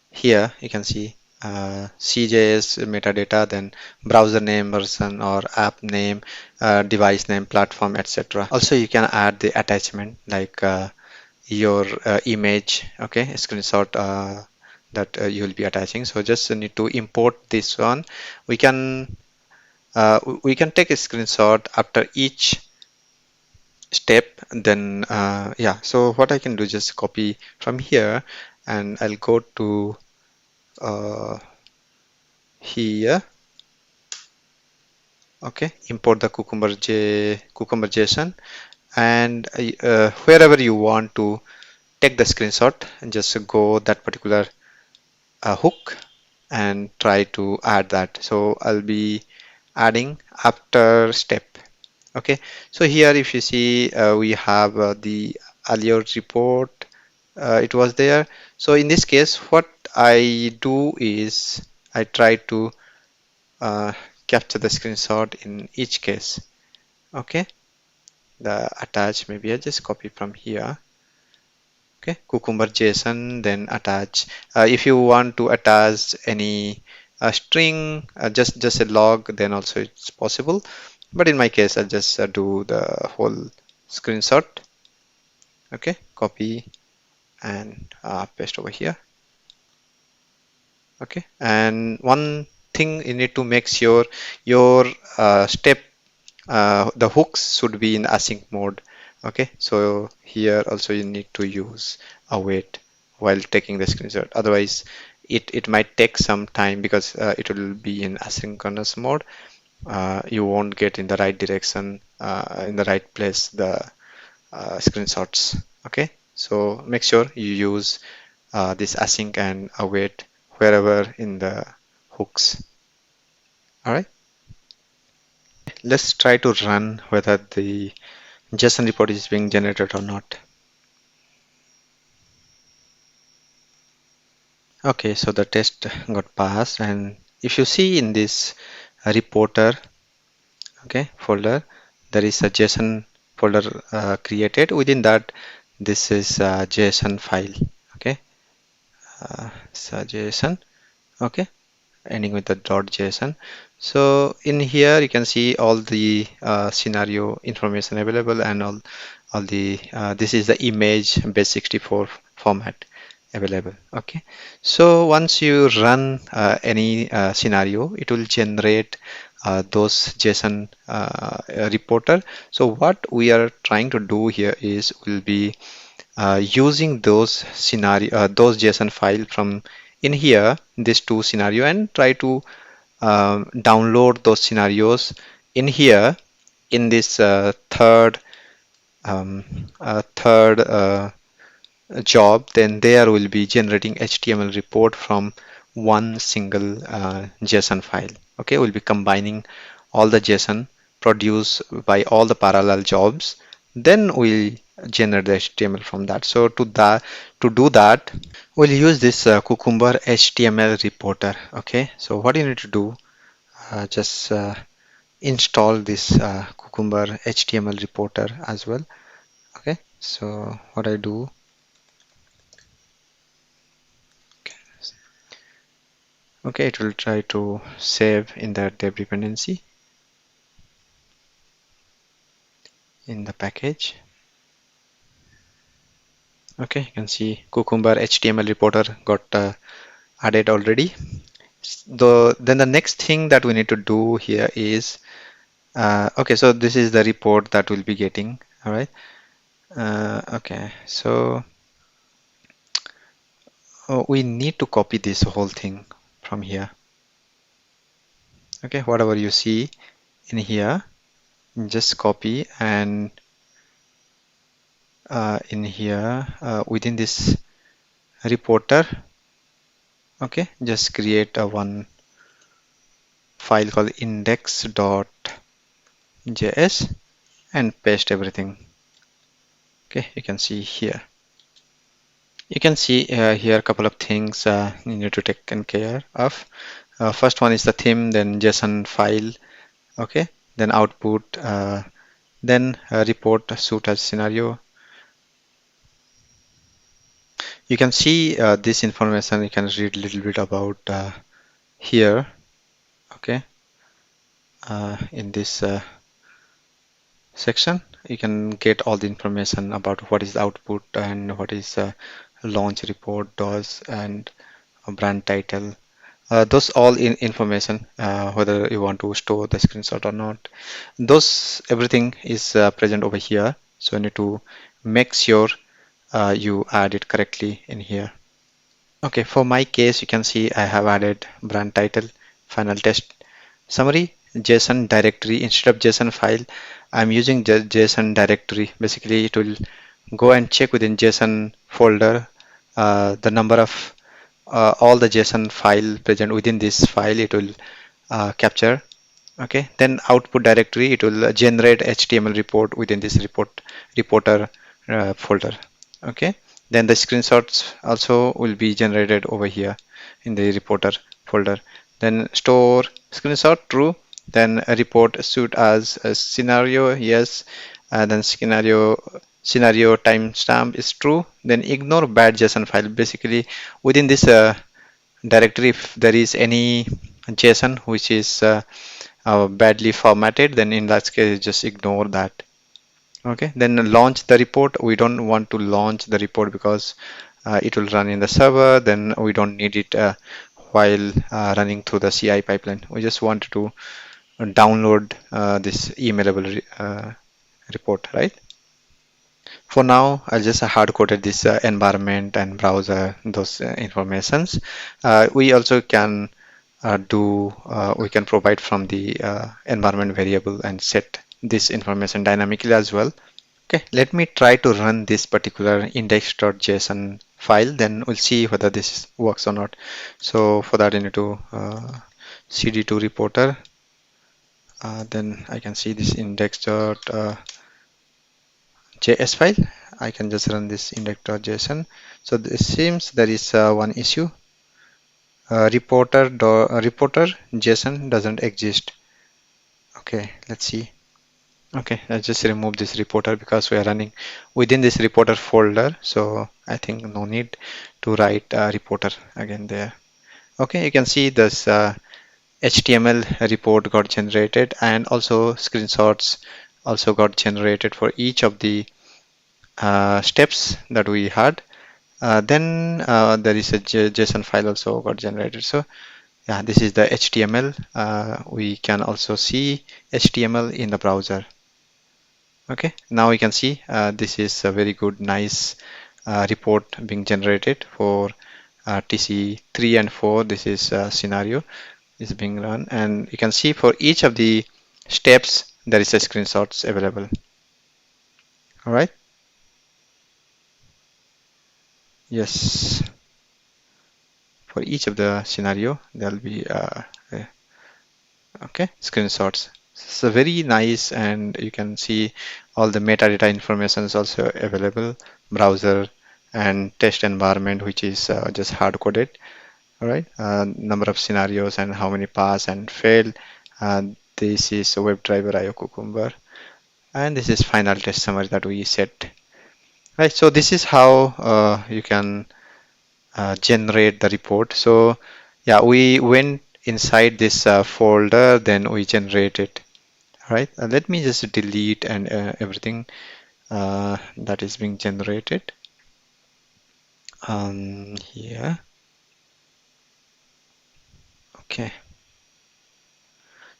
here you can see CJS metadata, then browser name, version or app name, device name, platform, etc. Also you can add the attachment like your image, okay, screenshot that you will be attaching. So just need to import this one. We can take a screenshot after each step. Then yeah, so what I can do, just copy from here, and I'll go to here. Okay, import the cucumber JSON, and wherever you want to take the screenshot, and just go that particular hook and try to add that. So I'll be adding after step. Okay, so here if you see, we have the earlier report, it was there. So in this case, what I do is I try to uh, capture the screenshot in each case. Okay, the attach, maybe I just copy from here. Okay, cucumber JSON, then attach. If you want to attach any string, just a log, then also it's possible. But in my case, I'll just do the whole screenshot. Okay, copy and paste over here. Okay, and one thing you need to make sure your step, the hooks should be in async mode. Okay, so here also you need to use await while taking the screenshot. Otherwise, it might take some time because it will be in asynchronous mode. You won't get in the right direction, in the right place, the screenshots. Okay, so make sure you use this async and await wherever in the hooks. All right, let's try to run whether the JSON report is being generated or not. Okay, so the test got passed, and if you see in this reporter, okay, folder, there is a JSON folder created. Within that, this is a JSON file. Okay, so JSON. Okay, ending with the .json. So in here you can see all the scenario information available, and all the this is the image base64 format available. Okay, so once you run any scenario, it will generate those JSON reporter. So what we are trying to do here is we'll be using those JSON file from in here, these two scenario, and try to download those scenarios in here in this um, third job. Then there will be generating HTML report from one single JSON file. Okay, we'll be combining all the JSON produced by all the parallel jobs. Then we'll generate the HTML from that. So to do that, we'll use this Cucumber HTML reporter. Okay, so what you need to do, just install this Cucumber HTML reporter as well. Okay, so what I do, okay, it will try to save in the dev dependency in the package. Okay, you can see Cucumber HTML reporter got added already. Then the next thing that we need to do here is okay, so this is the report that we'll be getting. All right. Okay, so we need to copy this whole thing from here. Okay, whatever you see in here, just copy, and in here within this reporter, okay, just create a one file called index.js and paste everything. Okay, you can see here. You can see here a couple of things you need to take care of. First one is the theme, then JSON file, okay, then output, then report suit as scenario. You can see this information, you can read a little bit about here, okay, in this section you can get all the information about what is the output and what is launch report does, and brand title, those all in information, whether you want to store the screenshot or not, those everything is present over here. So you need to make sure you add it correctly in here. Okay, for my case, you can see I have added brand title, final test summary, JSON directory. Instead of JSON file, I'm using JSON directory. Basically, it will go and check within JSON folder the number of all the JSON file present within this file. It will capture. Okay, then output directory, it will generate HTML report within this reporter folder. Okay, then the screenshots also will be generated over here in the reporter folder. Then store screenshot true, then a report suit as a scenario, yes, and then scenario timestamp is true. Then ignore bad JSON file. Basically, within this directory, if there is any JSON which is badly formatted, then in that case just ignore that. Okay, then launch the report. We don't want to launch the report because it will run in the server, then we don't need it while running through the CI pipeline. We just want to download this emailable report, right? For now, I just hard coded this environment and browser, those informations. We also can we can provide from the environment variable and set this information dynamically as well. Okay, let me try to run this particular index.json file, then we'll see whether this works or not. So for that, I need to cd to reporter. Then I can see this index.js file. I can just run this index.json. So it seems there is one issue. Reporter JSON doesn't exist. Okay, let's see. Okay, I just remove this reporter because we are running within this reporter folder. So I think no need to write reporter again there. Okay, you can see this HTML report got generated, and also screenshots also got generated for each of the steps that we had. Then there is a JSON file also got generated. So yeah, this is the HTML. We can also see HTML in the browser. Okay, now we can see this is a very good, nice report being generated for TC 3 and 4. This is scenario is being run, and you can see for each of the steps there is a screenshots available. All right. Yes. For each of the scenario, there will be okay, screenshots. So very nice, and you can see all the metadata information is also available. Browser and test environment, which is just hard coded. All right, number of scenarios and how many pass and fail. This is Webdriverio Cucumber, and this is final test summary that we set. Right, so this is how you can generate the report. So yeah, we went inside this folder, then we generated. Right, let me just delete and everything that is being generated here. Okay,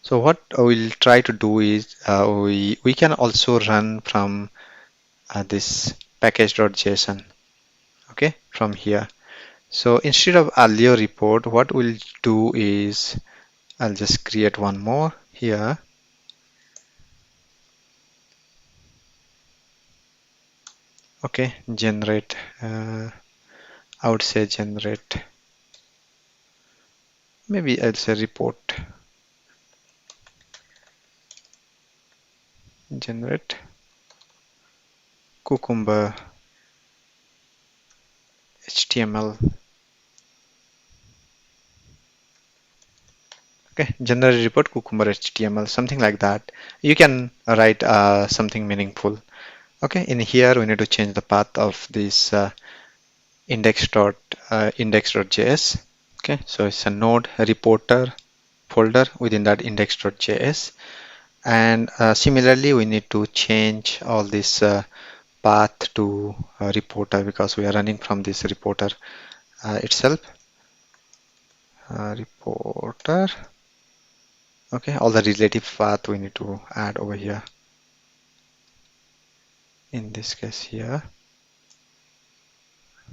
so what we'll try to do is we can also run from this package.json, okay, from here. So instead of earlier report, what we'll do is I'll just create one more here. Okay, generate, I would say generate, maybe I'll say report, generate cucumber HTML. Okay, generate report cucumber HTML, something like that. You can write something meaningful. Okay, in here we need to change the path of this index.js. Okay, so it's a node reporter folder within that index.js, and similarly we need to change all this path to reporter because we are running from this reporter itself. reporter. Okay, all the relative path we need to add over here. In this case here,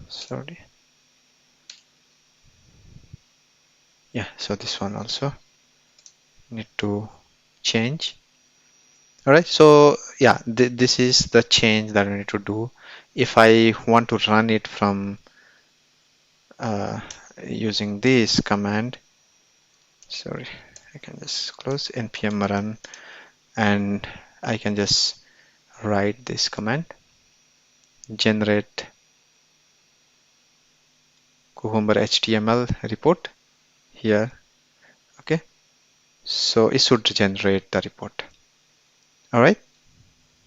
sorry. Yeah, so this one also need to change. All right, so yeah, this is the change that I need to do. If I want to run it from using this command, sorry, I can just close npm run, and I can just write this command, generate Cucumber HTML report here. Okay, so it should generate the report. All right,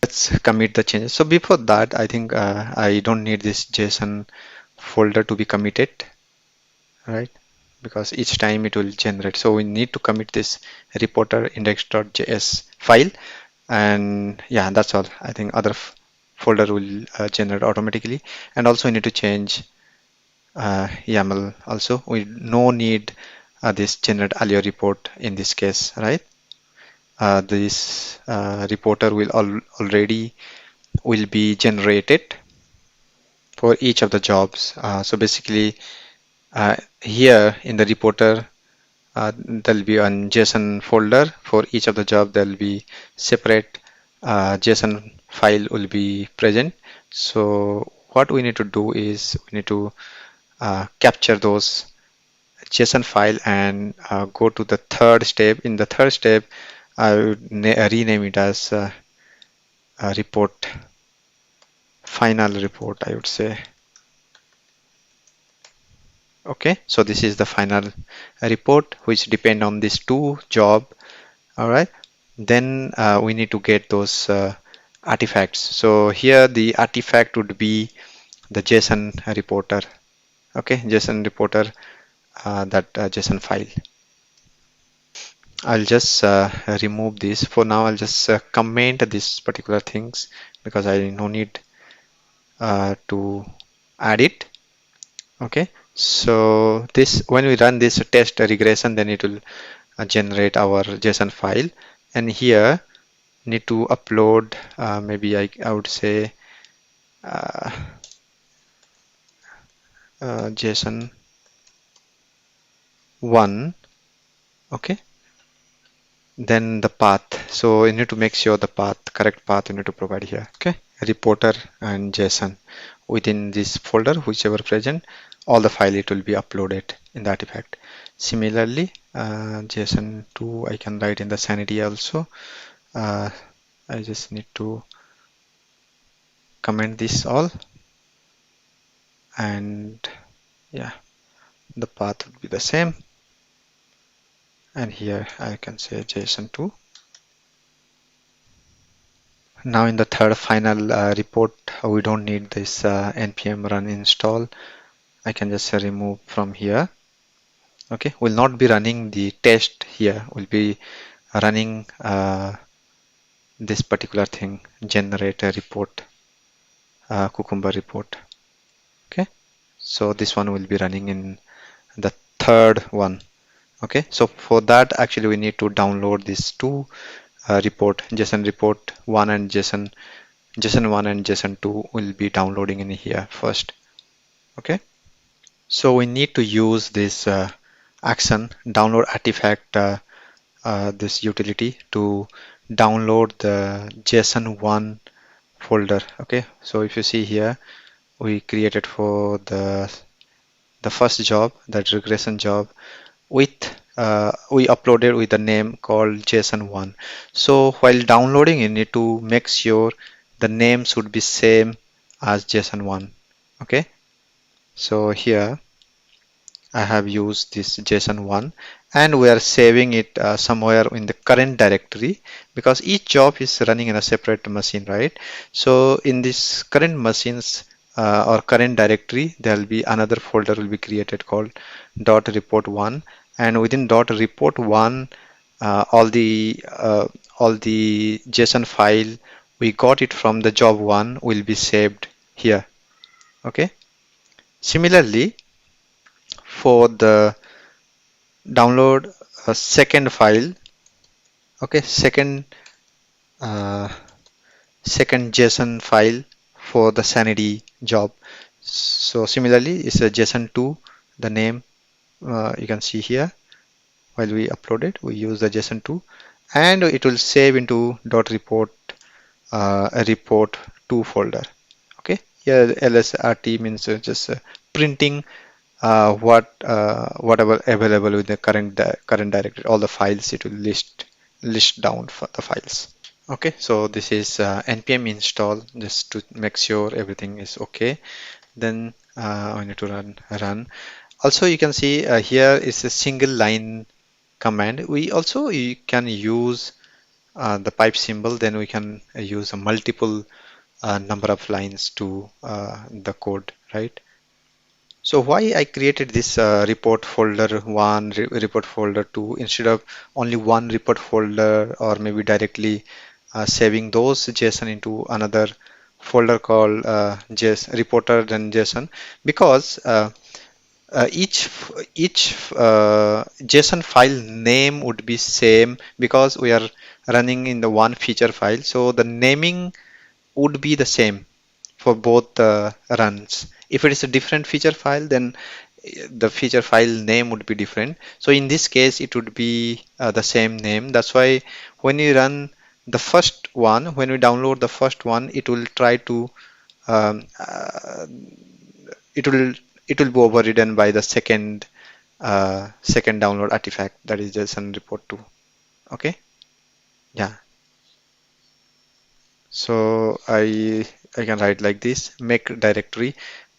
let's commit the changes. So before that, I think I don't need this JSON folder to be committed, right? Because each time it will generate. So we need to commit this reporter index.js file, and yeah, that's all. I think other folder will generate automatically. And also we need to change YAML also. We no need this generate allio report in this case, right? This reporter will already will be generated for each of the jobs. So basically here in the reporter there'll be a JSON folder for each of the job. There'll be separate JSON file will be present. So what we need to do is we need to capture those JSON file and go to the third step. In the third step, I would rename it as report, final report, I would say. Okay, so this is the final report which depend on these two job. All right, then we need to get those artifacts. So here the artifact would be the JSON reporter. Okay, JSON reporter, that JSON file. I'll just remove this for now. I'll just comment these particular things because I no need to add it. Okay, so this, when we run this test regression, then it will generate our JSON file, and here need to upload maybe I would say JSON 1. Okay, then the path. So you need to make sure the path, correct path you need to provide here. Okay, reporter and JSON within this folder, whichever present, all the file it will be uploaded in the artifact. Similarly, JSON 2 I can write in the sanity also. I just need to comment this all, and yeah, the path would be the same. And here I can say JSON 2. Now in the third final report, we don't need this npm run install. I can just remove from here. Okay, we'll not be running the test here. We'll be running this particular thing, generate a report, Cucumber report. Okay, so this one will be running in the third one. Okay, so for that actually we need to download these two report, JSON report 1 and JSON 1 and JSON 2 will be downloading in here first. Okay, so we need to use this action download artifact, this utility, to download the JSON 1 folder. Okay, so if you see here, we created for the first job, that regression job, with we uploaded with the name called JSON1. So while downloading, you need to make sure the name should be same as JSON1. Okay, so here I have used this JSON1, and we are saving it somewhere in the current directory, because each job is running in a separate machine, right? So in this current machines or current directory, there will be another folder will be created called .report1, and within .report1 all the JSON file we got it from the job1 will be saved here. Okay, similarly for the download a second file, okay, uh, second JSON file for the sanity job. So similarly, it's a JSON2, the name you can see here. While we upload it, we use the JSON2, and it will save into .report a report 2 folder. Okay, here lsrt means just printing whatever available with the current directory, all the files it will list down for the files. Okay, so this is npm install just to make sure everything is okay. Then I need to run. Also, you can see here is a single line command. We also you can use the pipe symbol. Then we can use a multiple number of lines to the code, right? So why I created this report folder 1, report folder 2 instead of only one report folder, or maybe directly saving those JSON into another folder called reporter then JSON, because each JSON file name would be same because we are running in the one feature file. So the naming would be the same for both the runs. If it is a different feature file, then the feature file name would be different. So in this case, it would be the same name. That's why when you run the first one, when we download the first one, it will try to um, uh, it will it will be overridden by the second download artifact, that is JSON report 2. Okay, yeah. So I can write like this: make directory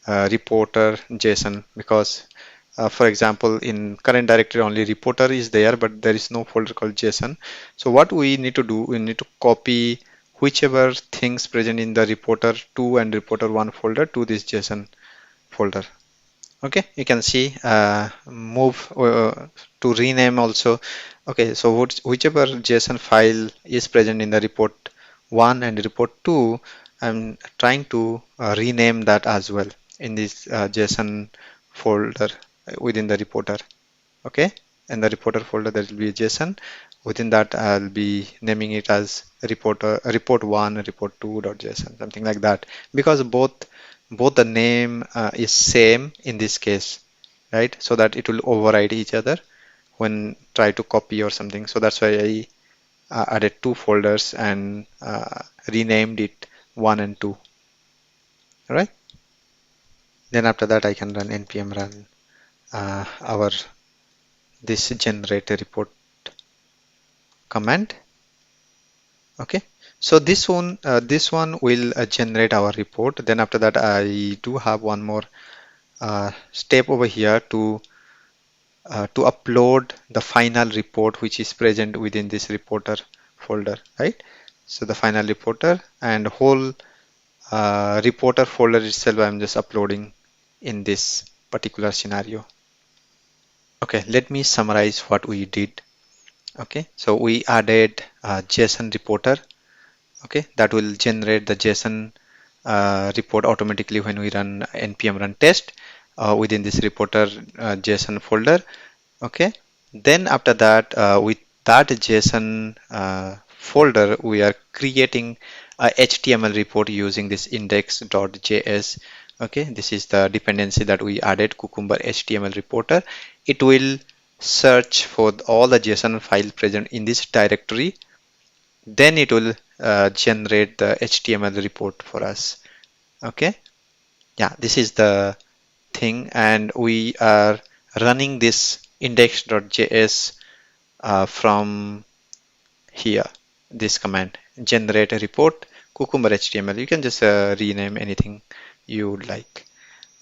reporter JSON, because for example, in current directory only reporter is there, but there is no folder called JSON. So what we need to do, we need to copy whichever things present in the reporter 2 and reporter 1 folder to this JSON folder. Okay, you can see move to rename also. Okay, so whichever JSON file is present in the report 1 and report 2, I'm trying to rename that as well in this JSON folder within the reporter. Okay, in the reporter folder there will be a JSON. Within that, I'll be naming it as report1 report2.json, something like that, because both the name is same in this case, right? So that it will override each other when try to copy or something. So that's why I added two folders and renamed it 1 and 2. All right. Then after that, I can run npm run our this generate a report command. Okay. So this one will generate our report. Then after that, I do have one more step over here to upload the final report which is present within this reporter folder, right? So the final reporter and whole reporter folder itself I'm just uploading in this particular scenario. Okay, let me summarize what we did. Okay, so we added JSON reporter. Okay, that will generate the JSON report automatically when we run npm run test within this reporter JSON folder. Okay, then after that, with that JSON folder, we are creating a HTML report using this index.js. Okay, this is the dependency that we added, Cucumber HTML reporter. It will search for all the JSON file present in this directory. Then it will generate the HTML report for us. Okay, yeah, this is the thing, and we are running this index.js from here, this command generate a report cucumber HTML. You can just rename anything you would like.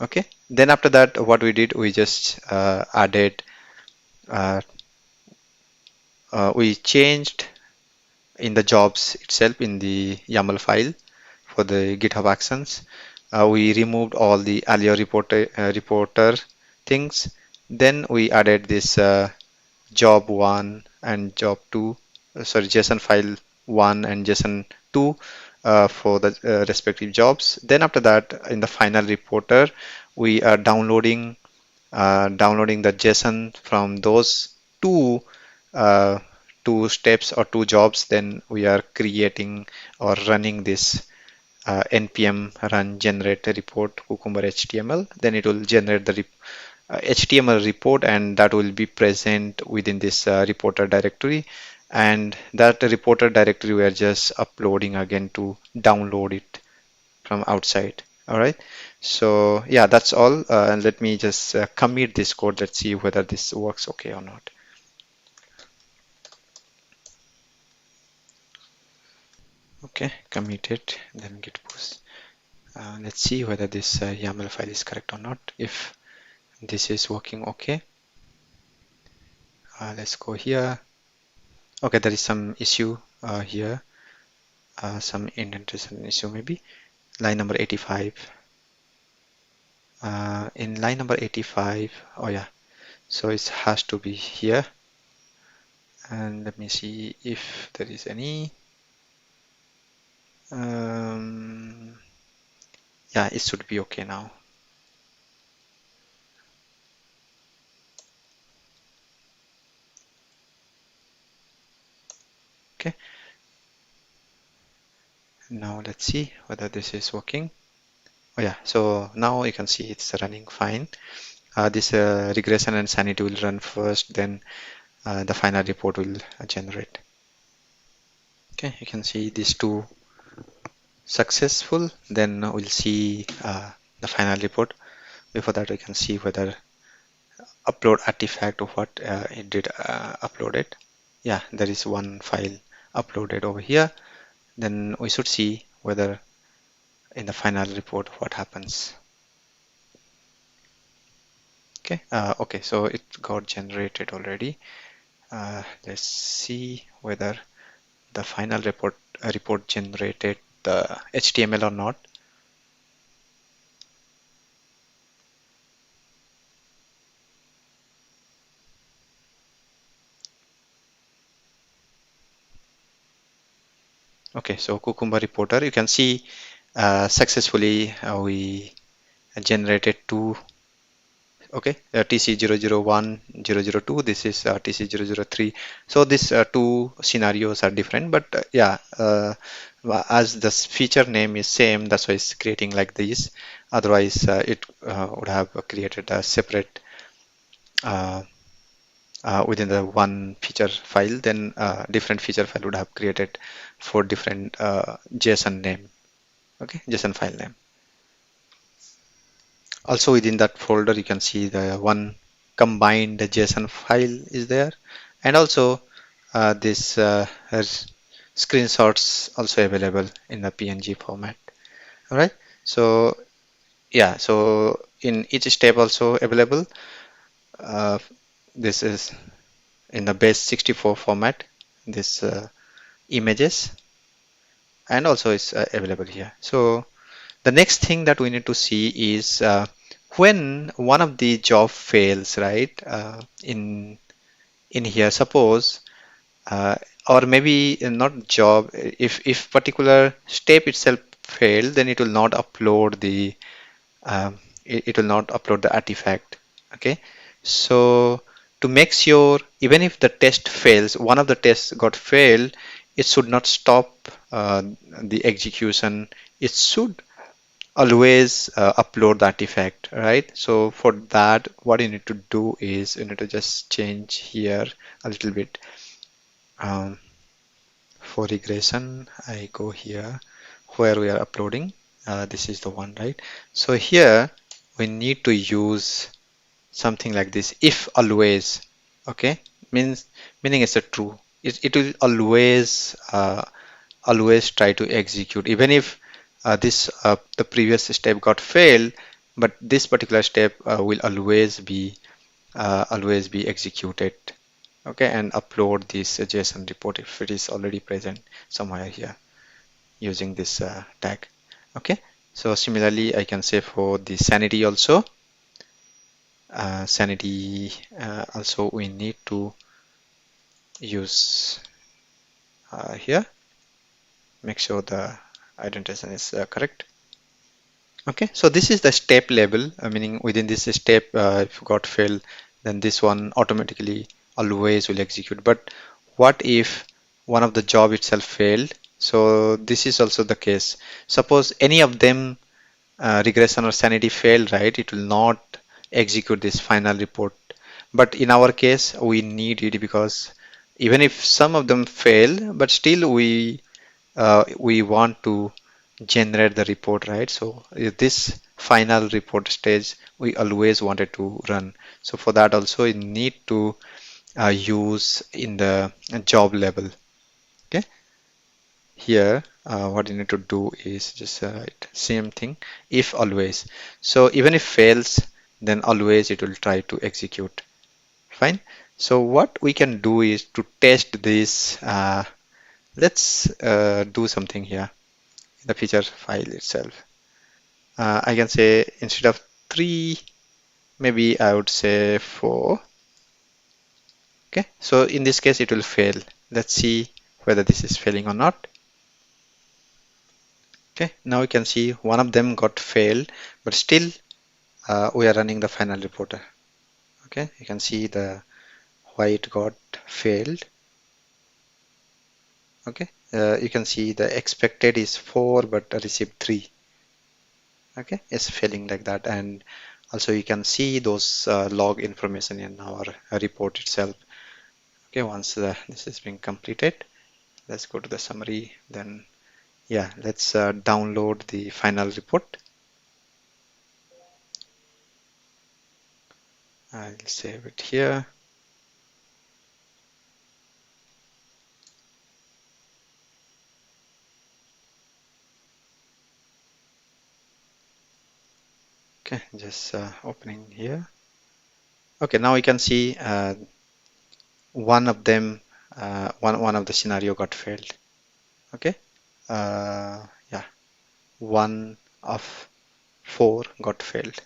Okay, then after that, what we did, we just added uh, we changed in the jobs itself in the YAML file for the GitHub Actions. We removed all the earlier reporter things. Then we added this job 1 and job 2, sorry, JSON file 1 and JSON 2 for the respective jobs. Then after that, in the final reporter, we are downloading the JSON from those two uh, two steps or two jobs, then we are creating or running this npm run generate report cucumber HTML. Then it will generate the HTML report, and that will be present within this reporter directory. And that reporter directory we are just uploading again to download it from outside. All right. So yeah, that's all. And let me just commit this code. Let's see whether this works okay or not. Okay, commit it, then git push. Let's see whether this YAML file is correct or not. If this is working okay, let's go here. Okay, there is some issue here, some indentation issue maybe. Line number 85. In line number 85, oh yeah, so it has to be here. And let me see if there is any. Yeah, it should be okay now. Okay. Now let's see whether this is working. Oh yeah, so now you can see it's running fine. This regression and sanity will run first, then the final report will generate. Okay, you can see these two successful. Then we'll see the final report. Before that, we can see whether upload artifact of what it did upload it. Yeah, there is one file uploaded over here. Then we should see whether in the final report what happens. Okay, okay, so it got generated already. Let's see whether the final report generated the HTML or not. Okay, so Cucumber reporter, you can see successfully we generated two. Okay, TC001, 002, this is TC003. So these two scenarios are different, but yeah, as the feature name is same, that's why it's creating like this. Otherwise, it would have created a separate within the one feature file, then different feature file would have created for different JSON name. Okay, JSON file name. Also within that folder, you can see the one combined JSON file is there, and also this has screenshots also available in the PNG format. All right. So yeah, so in each step also available. This is in the base 64 format. This images, and also it's available here. So the next thing that we need to see is when one of the job fails, right? In here, suppose, or maybe not job. If particular step itself failed, then it will not upload the it will not upload the artifact. Okay, so to make sure, even if the test fails, one of the tests got failed, it should not stop the execution. It should always upload the artifact, right? So for that, what you need to do is you need to just change here a little bit. For regression, I go here where we are uploading. This is the one, right? So here we need to use something like this, if always. Okay, meaning it's a true. It will always try to execute, even if the previous step got failed, but this particular step will always be executed. Okay, and upload this JSON report if it is already present somewhere here using this tag. Okay, so similarly I can say for the sanity also. Sanity also we need to use here. Make sure the identification is correct. Okay, so this is the step level, meaning within this step, if you got fail, then this one automatically always will execute. But what if one of the job itself failed? So this is also the case. Suppose any of them regression or sanity failed, right? It will not execute this final report. But in our case, we need it because even if some of them fail, but still we want to generate the report, right? So this final report stage we always wanted to run. So for that also you need to use in the job level. Okay, here what you need to do is just same thing, if always. So even if fails, then always it will try to execute. Fine. So what we can do is to test this. Let's do something here in the feature file itself. I can say instead of 3, maybe I would say 4. Okay, so in this case it will fail. Let's see whether this is failing or not. Okay, now you can see one of them got failed, but still we are running the final reporter. Okay, you can see the why it got failed. Okay, you can see the expected is 4 but received 3. Okay, it's failing like that. And also you can see those log information in our report itself. Okay, once this is being completed, let's go to the summary. Then yeah, let's download the final report. I'll save it here. Okay, just opening here. Okay, now we can see one of them, one of the scenario got failed. Okay, yeah, one of 4 got failed.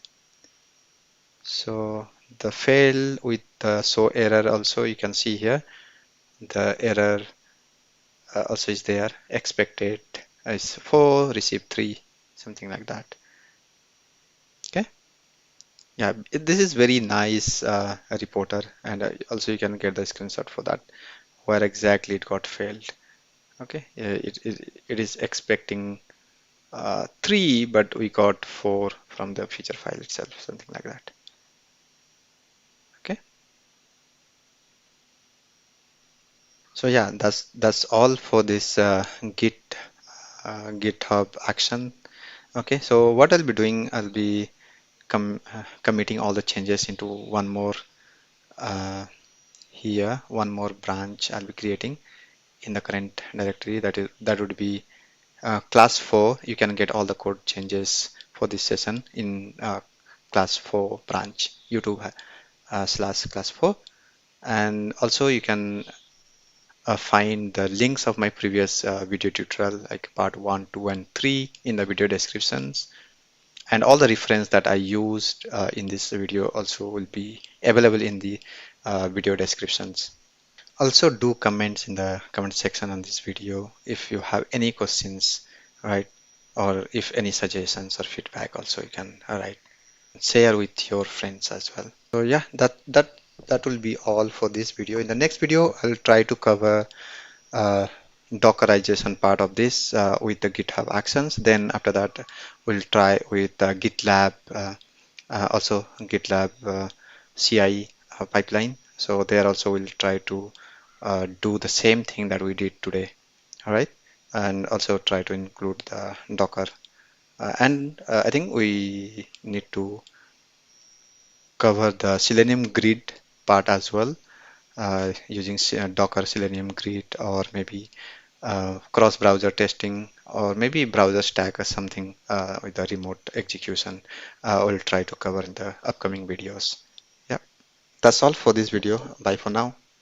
So the fail with the show error also you can see here. The error also is there. Expected is 4, received 3, something like that. Okay. Yeah, this is very nice reporter, and also you can get the screenshot for that where exactly it got failed. Okay, it is expecting 3, but we got 4 from the feature file itself, something like that. Okay, so yeah, that's all for this GitHub action. Okay, so what I'll be doing, I'll be committing all the changes into one more here, one more branch I'll be creating in the current directory. That would be class 4. You can get all the code changes for this session in class 4 branch, YouTube slash class 4. And also you can find the links of my previous video tutorial like part 1, 2, and 3 in the video descriptions. And all the reference that I used in this video also will be available in the video descriptions. Also do comments in the comment section on this video if you have any questions, right? Or if any suggestions or feedback also you can write. Share with your friends as well. So yeah, that will be all for this video. In the next video, I'll try to cover Dockerization part of this with the GitHub Actions. Then after that, we'll try with GitLab, also GitLab CI pipeline. So there also we'll try to do the same thing that we did today. All right, and also try to include the Docker. And I think we need to cover the Selenium grid part as well, using Docker Selenium grid, or maybe cross-browser testing, or maybe browser stack or something with the remote execution. We'll try to cover in the upcoming videos. Yeah, that's all for this video. Bye for now.